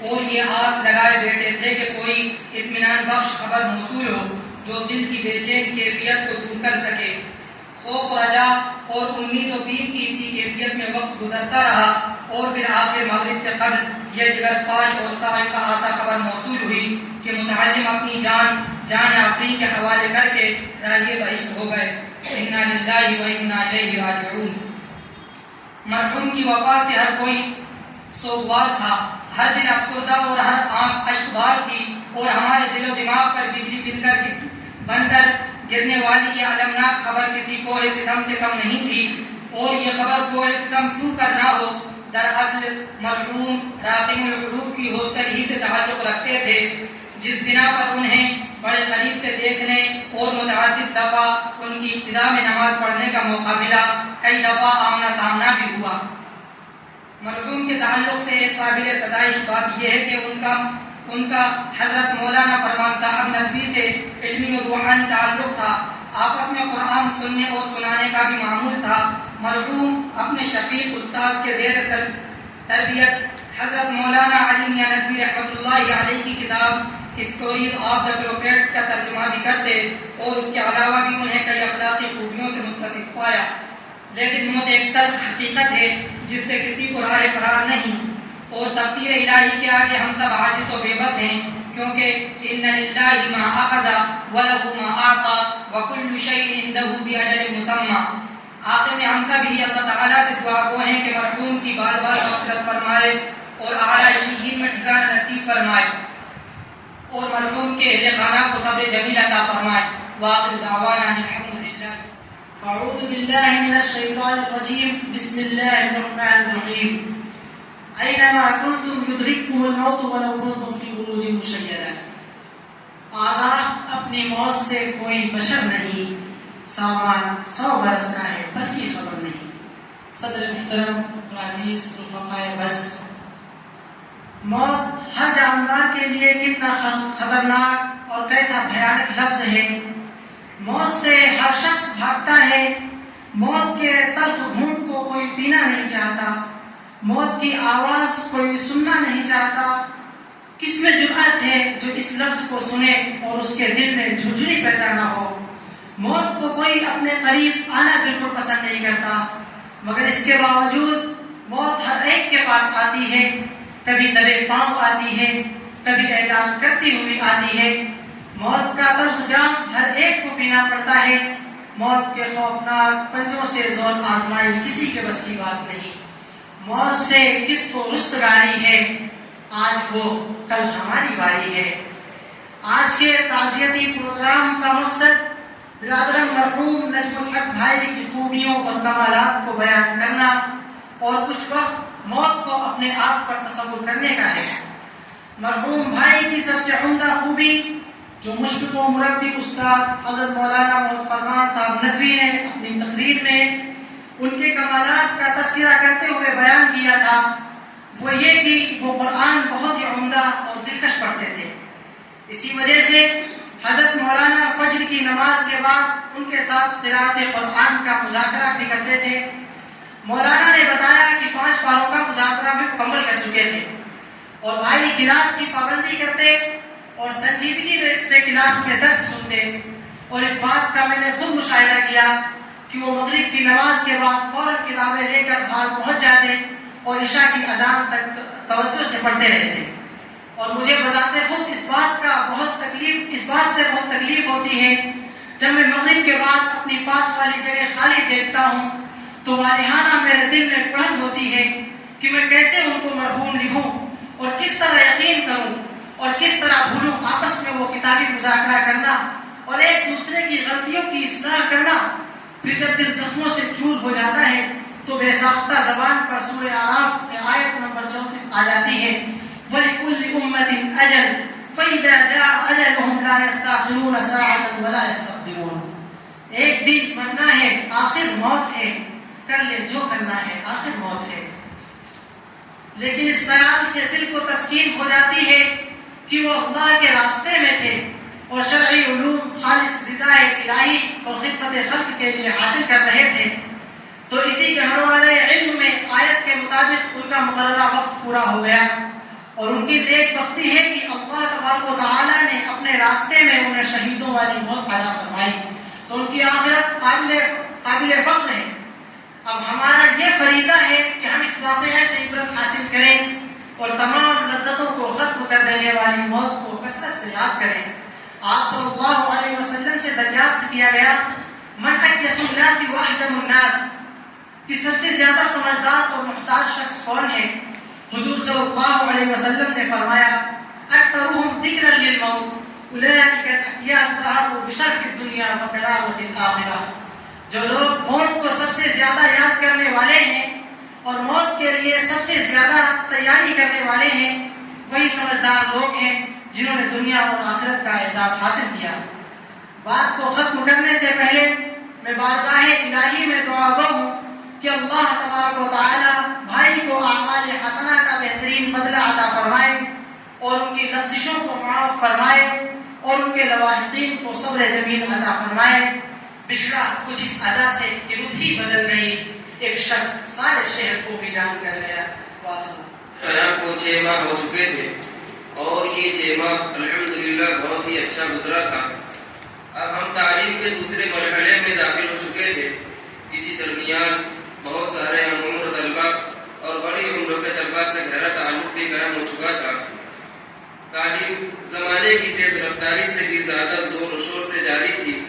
اور یہ آس لگائے بیٹھے تھے کہ کوئی اطمینان بخش خبر موصول ہو جو دل کی بے چین کیفیت کو دور کر سکے۔ خوف و رجا اور امید و بیم کی اسی کیفیت میں وقت گزرتا رہا اور پھر آخر مغرب سے قبل یہ جگر پاش اور صاعقہ آسا خبر موصول ہوئی کہ متعلم اپنی جان آفرین کے حوالے کر کے راہی بہشت ہو گئے۔ انا للہ و انا الیہ راجعون۔ مرحوم کی وفات سے ہر کوئی سوگوار تھا، ہر دل افسردہ اور ہر آنکھ اشک بار تھی، اور ہمارے دل و دماغ پر بجلی بن کر گرنے والی یہ المناک خبر کسی کو ستم سے کم نہیں تھی۔ اور یہ خبر کو ستم کیوں کرنا ہو، دراصل مرحوم راقم الحروف کی ہاسٹل ہی سے تعلق رکھتے تھے، جس بنا پر انہیں بڑے قریب سے دیکھنے اور متعدد دفعہ ان کی ابتدا میں نماز پڑھنے کا موقع ملا، کئی دفعہ آمنا سامنا بھی ہوا۔ مرحوم کے تعلق سے ایک قابل ستائش بات یہ ہے کہ ان کا حضرت مولانا فرمان صاحب ندوی سے علمی اور روحانی تعلق تھا، آپس میں قرآن سننے اور سنانے کا بھی معمول تھا۔ مرحوم اپنے شفیق استاذ کے زیر تربیت حضرت مولانا علی میاں ندوی رحمۃ اللہ علیہ کی کتاب اسٹوریز آف دا پروفیٹس کا ترجمہ بھی کرتے اور اس کے علاوہ بھی انہیں کئی اخلاقی خوبیوں سے متصف پایا، لیکن موت ایک تلخ حقیقت ہے جس سے کسی کو راہ فرار نہیں، اور تقدیر الہی کے آگے ہم سب عاجز و بے بس ہیں، کیونکہ ان للہ ما اخذ ولہ ما اعطى وکل شیء عنده باجل مسمى۔ آخر میں ہم سب ہی اللہ تعالیٰ سے دعا گو ہیں کہ مرحوم کی بال بال مغفرت فرمائے اور اعلیٰ علیین میں ٹھکانہ نصیب فرمائے، اور مرحوم کے اہل خانہ کو صبر جمیل عطا فرمائے۔ وآخر دعوانا الحمد للہ۔ أعوذ بالله من الشيطان الرجيم بسم الله الرحمن الرحيم أينما كنتم يدرككم الموت ولو كنتم في بروج مشيدة۔ آگاہ اپنی موت سے کوئی بشر نہیں، سامان 100 برس کا ہے بلکہ خبر نہیں۔ صدر محترم عزیز رفقائے بس، موت ہر جاندار کے لیے کتنا خطرناک اور کیسا بھیانک لفظ ہے۔ موت سے ہر شخص بھاگتا ہے، موت کے تلخ گھونٹ کو کوئی پینا نہیں چاہتا، موت کی آواز کوئی سننا نہیں چاہتا۔ کس میں جرأت ہے جو اس لفظ کو سنے اور اس کے دل میں جھجھری پیدا نہ ہو۔ موت کو کوئی اپنے قریب آنا بالکل پسند نہیں کرتا، مگر اس کے باوجود موت ہر ایک کے پاس آتی ہے، کبھی دبے پاؤں آتی ہے، کبھی اعلان کرتی ہوئی آتی ہے۔ موت کا تلخ جام ہر ایک کو پینا پڑتا ہے۔ موت کے خوفناک پنجوں سے زور آزمائی کسی کے بس کی بات نہیں۔ موت سے کس کو رستگاری ہے، آج وہ کل ہماری باری ہے۔ آج کے تعزیتی پروگرام کا مقصد برادران مرحوم نجم الحق بھائی کی خوبیوں اور کمالات کو بیان کرنا اور کچھ وقت موت کو اپنے آپ پر تصور کرنے کا ہے۔ مرحوم بھائی کی سب سے عمدہ خوبی جو مشفق و مربی استاد حضرت مولانا فرمان صاحب ندوی نے اپنی تقریر میں ان کے کمالات کا تذکرہ کرتے ہوئے بیان کیا تھا، وہ یہ کہ وہ قرآن بہت ہی عمدہ اور دلکش پڑھتے تھے۔ اسی وجہ سے حضرت مولانا فجر کی نماز کے بعد ان کے ساتھ قرأت قرآن کا مذاکرہ بھی کرتے تھے۔ مولانا نے بتایا کہ 5 پاروں کا مذاکرہ بھی مکمل کر چکے تھے، اور بھائی کلاس کی پابندی کرتے اور سنجیدگی سے کلاس میں درس سنتے، اور اس بات کا میں نے خود مشاہدہ کیا کہ وہ مغرب کی نماز کے بعد فوراً کتابیں لے کر باہر پہنچ جاتے اور عشاء کی اذان تک توجہ سے پڑھتے رہتے۔ اور مجھے بذات خود اس بات سے بہت تکلیف ہوتی ہے جب میں مغرب کے بعد اپنی پاس والی جگہ خالی دیکھتا ہوں تو والہانہ میرے دل میں پڑھن ہوتی ہے کہ میں کیسے ان کو مرحوم لکھوں اور کس طرح یقین کروں اور کس طرح بھولوں آپس میں وہ کتابی مذاکرہ کرنا اور ایک دوسرے کی غلطیوں کی اصلاح کرنا۔ پھر جب دل زخموں سے چور ہو جاتا ہے تو بے ساختہ زبان پر سورہ اعراف میں آیت نمبر 34 آ جاتی ہے، وَلِكُلِّ أُمَّةٍ أَجَلٌ فإذا جاء أجلهم لا يستأخرون ساعة ولا يستقدمون. ایک دن مرنا ہے، آخر موت ہے، کر لے جو کرنا ہے، آخر موت ہے. لیکن اس خیال سے دل کو تسکین ہو جاتی ہے کہ وہ اللہ کے راستے میں تھے اور شرعی علوم خالص رضا الہی اور خدمت خلق کے لیے حاصل کر رہے تھے، تو اسی گہرے علم میں آیت کے مطابق ان کا مقررہ وقت پورا ہو گیا اور ان کی نیک بختی ہے کہ اللہ تبارک و تعالیٰ نے اپنے راستے میں انہیں شہیدوں والی موت عطا فرمائی، تو ان کی آخرت قابل فخر ہے. اب ہمارا یہ فریضہ ہے کہ ہم اس واقعے سے عبرت حاصل کریں اور تمام لذتوں کو ختم کر دینے والی موت کو کثرت سے یاد کریں. آپ صلی اللہ علیہ وسلم سے دریافت کیا گیا من اکیس الناس و احزم الناس، کہ سب سے زیادہ سمجھدار اور محتاج شخص کون ہے؟ حضور صلی اللہ علیہ وسلم نے فرمایا اکثرهم ذکرا للموت اولئک الاکیاس ظہروا بشرف الدنیا وقرابۃ الآخرہ. جو لوگ موت کو سب سے زیادہ یاد کرنے والے ہیں اور موت کے لیے سب سے زیادہ تیاری کرنے والے ہیں، وہی سمجھدار لوگ ہیں جنہوں نے دنیا اور آخرت کا اعزاز حاصل کیا. بات کو ختم کرنے سے پہلے میں بارگاہ الہی میں دعا گو ہوں کہ اللہ تبارک و تعالی بھائی کو اعمال حسنہ کا بہترین بدلہ عطا فرمائے اور ان کی لغزشوں کو معاف فرمائے اور ان کے لواحقین کو صبر جمیل عطا فرمائے. پچھڑا کچھ اس ادا سے کہ رخ ہی بدل گئی، ایک شخص سارے شہر کو ویران کر گیا. آپ کو 6 ماہ ہو چکے تھے اور یہ 6 ماہ الحمدللہ بہت ہی اچھا گزرا تھا. اب ہم تعلیم کے دوسرے مرحلے میں داخل ہو چکے تھے. اسی درمیان بہت سارے ہم عمر طلبہ اور بڑی عمروں کے طلبہ سے گہرا تعلق بھی قائم ہو چکا تھا. تعلیم زمانے کی تیز رفتاری سے بھی زیادہ زور و شور سے جاری تھی.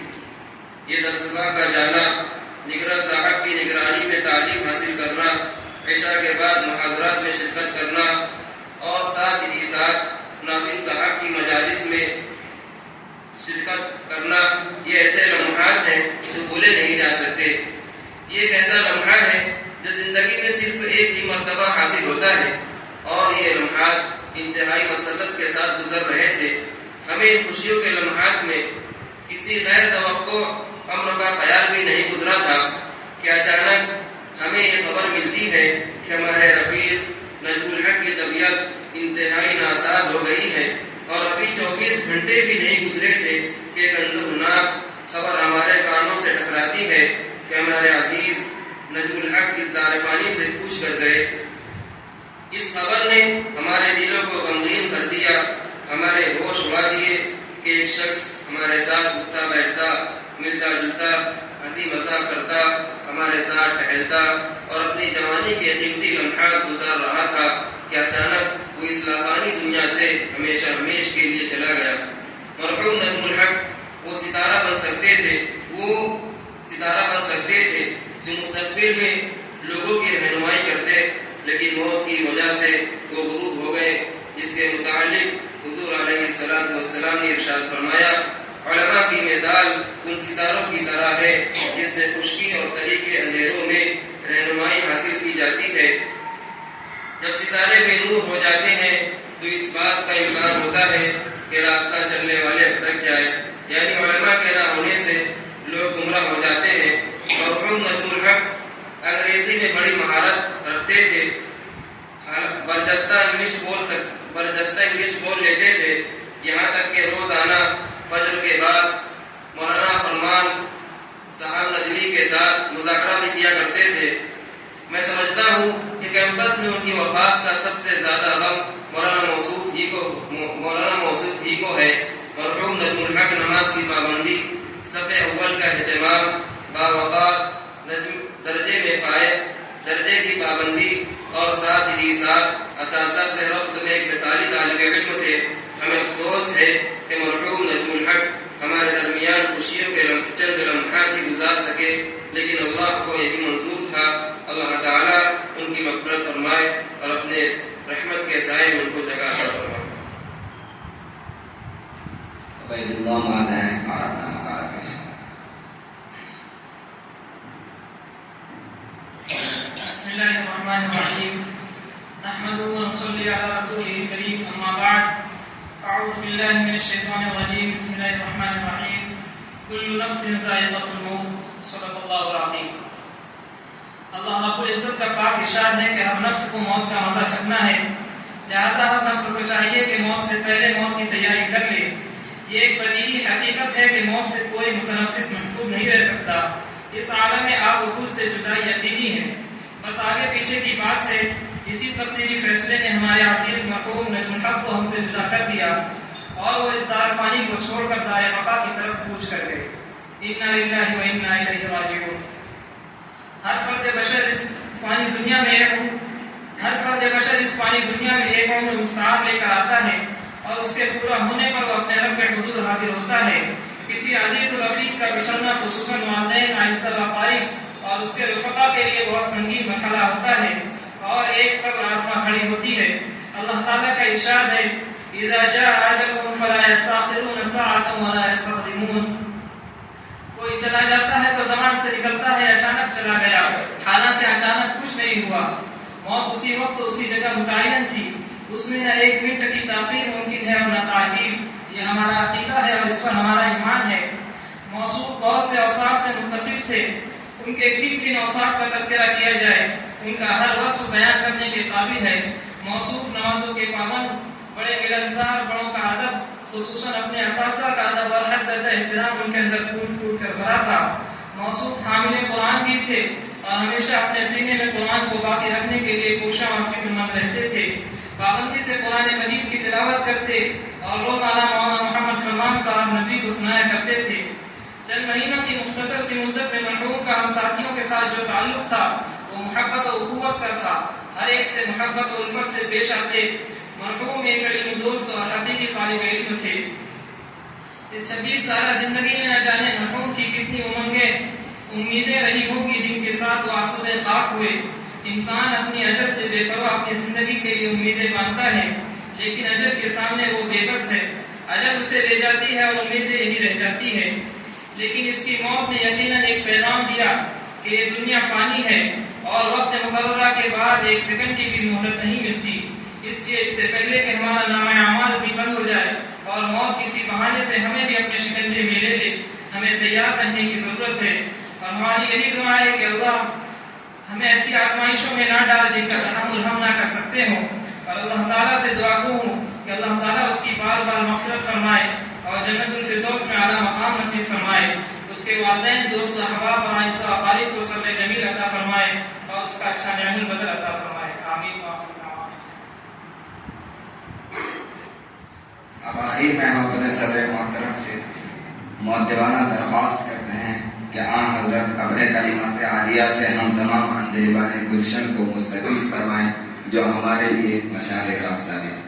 یہ درسگاہ کا جانا، نگراں صاحب کی نگرانی میں تعلیم حاصل کرنا، عشاء کے بعد محاضرات میں شرکت کرنا اور ساتھ ہی ساتھ ناظم صاحب کی مجالس میں شرکت کرنا، یہ ایسے لمحات ہیں جو بھولے نہیں جا سکتے. یہ ایک ایسا لمحہ ہے جو زندگی میں صرف ایک ہی مرتبہ حاصل ہوتا ہے اور یہ لمحات انتہائی مسرت کے ساتھ گزر رہے تھے. ہمیں ان خوشیوں کے لمحات میں کسی غیر توقع امر کا خیال بھی نہیں گزرا تھا کہ اچانک ہمیں یہ خبر ملتی ہے کہ ہمارے رفیق نجم الحق کی طبیعت انتہائی ناساز ہو گئی ہے اور ابھی 24 گھنٹے بھی نہیں گزرے تھے کہ ایک اندرناک خبر ہمارے کانوں سے ٹکراتی ہے کہ ہمارے عزیز نجم الحق اس دار فانی سے کوچ کر گئے. اس خبر نے ہمارے دلوں کو غمگین کر دیا، ہمارے ہوش اڑا دیے کہ ایک شخص ہمارے ساتھ اٹھتا بیٹھتا، ملتا جلتا، ہنسی مذاق کرتا، ہمارے ساتھ ٹہلتا اور اپنی جوانی کے قیمتی لمحات گزار رہا تھا کہ اچانک وہ اس لافانی دنیا سے ہمیشہ ہمیش کے لیے چلا گیا. مرحوم نجم الحق وہ ستارہ بن سکتے تھے جو مستقبل میں لوگوں کی رہنمائی کرتے، لیکن موت کی وجہ سے وہ غروب ہو گئے، جس کے متعلق حضور علیہ السلام نے ارشاد فرمایا علماء کی مثال ان ستاروں کی طرح ہے جن سے خشکی اور تری کے اندھیروں میں رہنمائی حاصل کی جاتی ہے. جب ستارے بے نور ہو جاتے ہیں تو اس بات کا امکان ہوتا ہے کہ راستہ چلنے والے بھٹک جائے، یعنی علماء کے نہ ہونے سے لوگ گمراہ ہو جاتے ہیں. مرحوم نجم الحق انگریزی میں بڑی مہارت رکھتے تھے، بردستہ انگلش بول لیتے تھے، یہاں تک کہ روزانہ فجر کے بعد مولانا فرمان صاحب ندوی کے ساتھ مذاکرہ بھی کیا کرتے تھے. میں سمجھتا ہوں کہ کیمپس میں ان کی وفات کا سب سے زیادہ غم مولانا موصوف ہی کو ہے. مرحوم نجم الحق نماز کی پابندی، صف اول کا اہتمام، باوقار درجے میں فائز، درجے کی پابندی اور ساتھ ہی ساتھ اساتذہ سے ربط میں ایک مثالی طالب علم تھے. ہمیں افسوس ہے کہ مرحوم نجم الحق ہمارے درمیان خوشیوں کے چند لمحات ہی گزار سکے، لیکن اللہ کو یہی منظور تھا. اللہ تعالیٰ ان کی مغفرت فرمائے اور اپنے رحمت کے سائے میں ان کو جگہ عطا فرمائے. عبید اللہ معاذ اور اپنا مقالہ پیش کریں. بسم اللہ الرحمن الرحیم. نحمده ونصلي على رسوله الكريم. اما بعد أعوذ بالله من الشيطان الرجيم بسم الله الرحمن الرحيم كل نفس ذائقة الموت صدق الله العظيم. اللہ رب العزت کا پاک ارشاد ہے کہ ہر نفس کو موت کا مزہ چکھنا ہے، لہذا ہر نفس کو چاہیے کہ موت سے پہلے موت کی تیاری کر لے. یہ ایک بدیہی حقیقت ہے کہ موت سے کوئی متنفس محفوظ نہیں رہ سکتا. اس عالم میں آب و گل سے جدائی یقینی ہے، بس آگے پیچھے کی بات ہے. اسی تقدیری فیصلے نے ہمارے عزیز مرحوم نجم الحق کو ہم سے جدا کر دیا اور وہ اس دار فانی کو چھوڑ کر دار بقا کی طرف کوچ کر گئے. انا للہ و انا الیہ راجعون. ہر فرد بشر اس فانی دنیا میں ایک عمر مستعار لے کر آتا ہے اور اس کے پورا ہونے پر وہ اپنے رب کے حضور حاضر ہوتا ہے. کسی عزیز و رفیق کا بچھڑنا خصوصاً والدین عائشہ و قارب اور اس کے رفقا کے لیے بہت سنگین مرحلہ ہوتا ہے اور ایک صبر آزما کھڑی ہوتی ہے. اللہ تعالیٰ کا ارشاد ہے اذا جاء اجلهم فلا يستأخرون ساعة ولا يستقدمون. کوئی چلا جاتا ہے تو زمان سے نکلتا ہے، اچانک چلا گیا، حالانکہ اچانک کچھ نہیں ہوا. موت اسی وقت اسی جگہ متعین تھی، اس میں نہ ایک منٹ کی تاخیر ممکن ہے اور نہ تعجیل. یہ ہمارا عقیدہ ہے اور اس پر ہمارا ایمان ہے. موصوف بہت سے اوصاف سے متصف تھے، ان کے کن کن اوصاف کا تذکرہ کیا جائے، ان کا ہر وصف بیان کرنے کے قابل ہے. موصوف نمازوں کے پابند، بڑے ملنسار، بڑوں کا ادب، خصوصاً اپنے اساتذہ کا ادب اور ہر درجہ احترام ان کے اندر پھول پھول کر بھرا تھا. موصوف حامل قرآن بھی تھے اور ہمیشہ اپنے سینے میں قرآن کو باقی رکھنے کے لیے کوشاں اور فکر مند رہتے تھے. پابندی سے قرآن مجید کی تلاوت کرتے اور روزانہ مولانا محمد فرمان صاحب نبی کو سنایا کرتے تھے. چند مہینوں کی مختصر سی مدت میں مرحوم کا ہم ساتھیوں کے ساتھ جو تعلق تھا وہ محبت و اخوت کا تھا. ہر ایک سے محبت و الفت سے پیش آتے. مرحوم ایک علم دوست اور حقیقی طالب علم تھے. اس 26 سالہ زندگی میں نہ جانے مرحوم کی کتنی امیدیں رہی ہوں گی جن کے ساتھ وہ آسودہ خاک ہوئے. انسان اپنی اجل سے بے پرواہ اپنی زندگی کے لیے امیدیں باندھتا ہے، لیکن اجل کے سامنے وہ بے بس ہے. اجل اسے لے جاتی ہے اور امیدیں یہی رہ جاتی ہے. لیکن اس کی موت نے یقیناً ایک پیغام دیا کہ یہ دنیا فانی ہے اور وقت مقررہ کے بعد ایک سیکنڈ کی بھی مہلت نہیں ملتی. اس لیے اس سے پہلے کہ ہمارا نامہ اعمال بھی بند ہو جائے اور موت کسی بہانے سے ہمیں بھی اپنے شکنجے میں لے لے، ہمیں تیار رہنے کی ضرورت ہے. اور ہماری یہی دعا ہے کہ اللہ ہمیں ایسی آزمائشوں میں نہ ڈال جن کا تحمل ہم نہ کر سکتے ہوں. اور اللہ تعالیٰ سے دعا ہوں کہ اللہ تعالیٰ اس کی بار بار مغفرت فرمائے اور جنت الفردوس میں اعلیٰ مقام نصیب فرمائے. اس کے والدین، دوست، احباب اور عائشہ و قارب کو صبر جمیل عطا فرمائے اور اس کا اچھا نعم البدل عطا فرمائے. آمین. اب آخر میں ہم اپنے صدر محترم سے مؤدبانہ درخواست کرتے ہیں کہ آن حضرت اپنے کلمات عالیہ سے ہم تمام اندربان گلشن کو مستفید فرمائیں جو ہمارے لیے مشعل راہ ثابت ہے.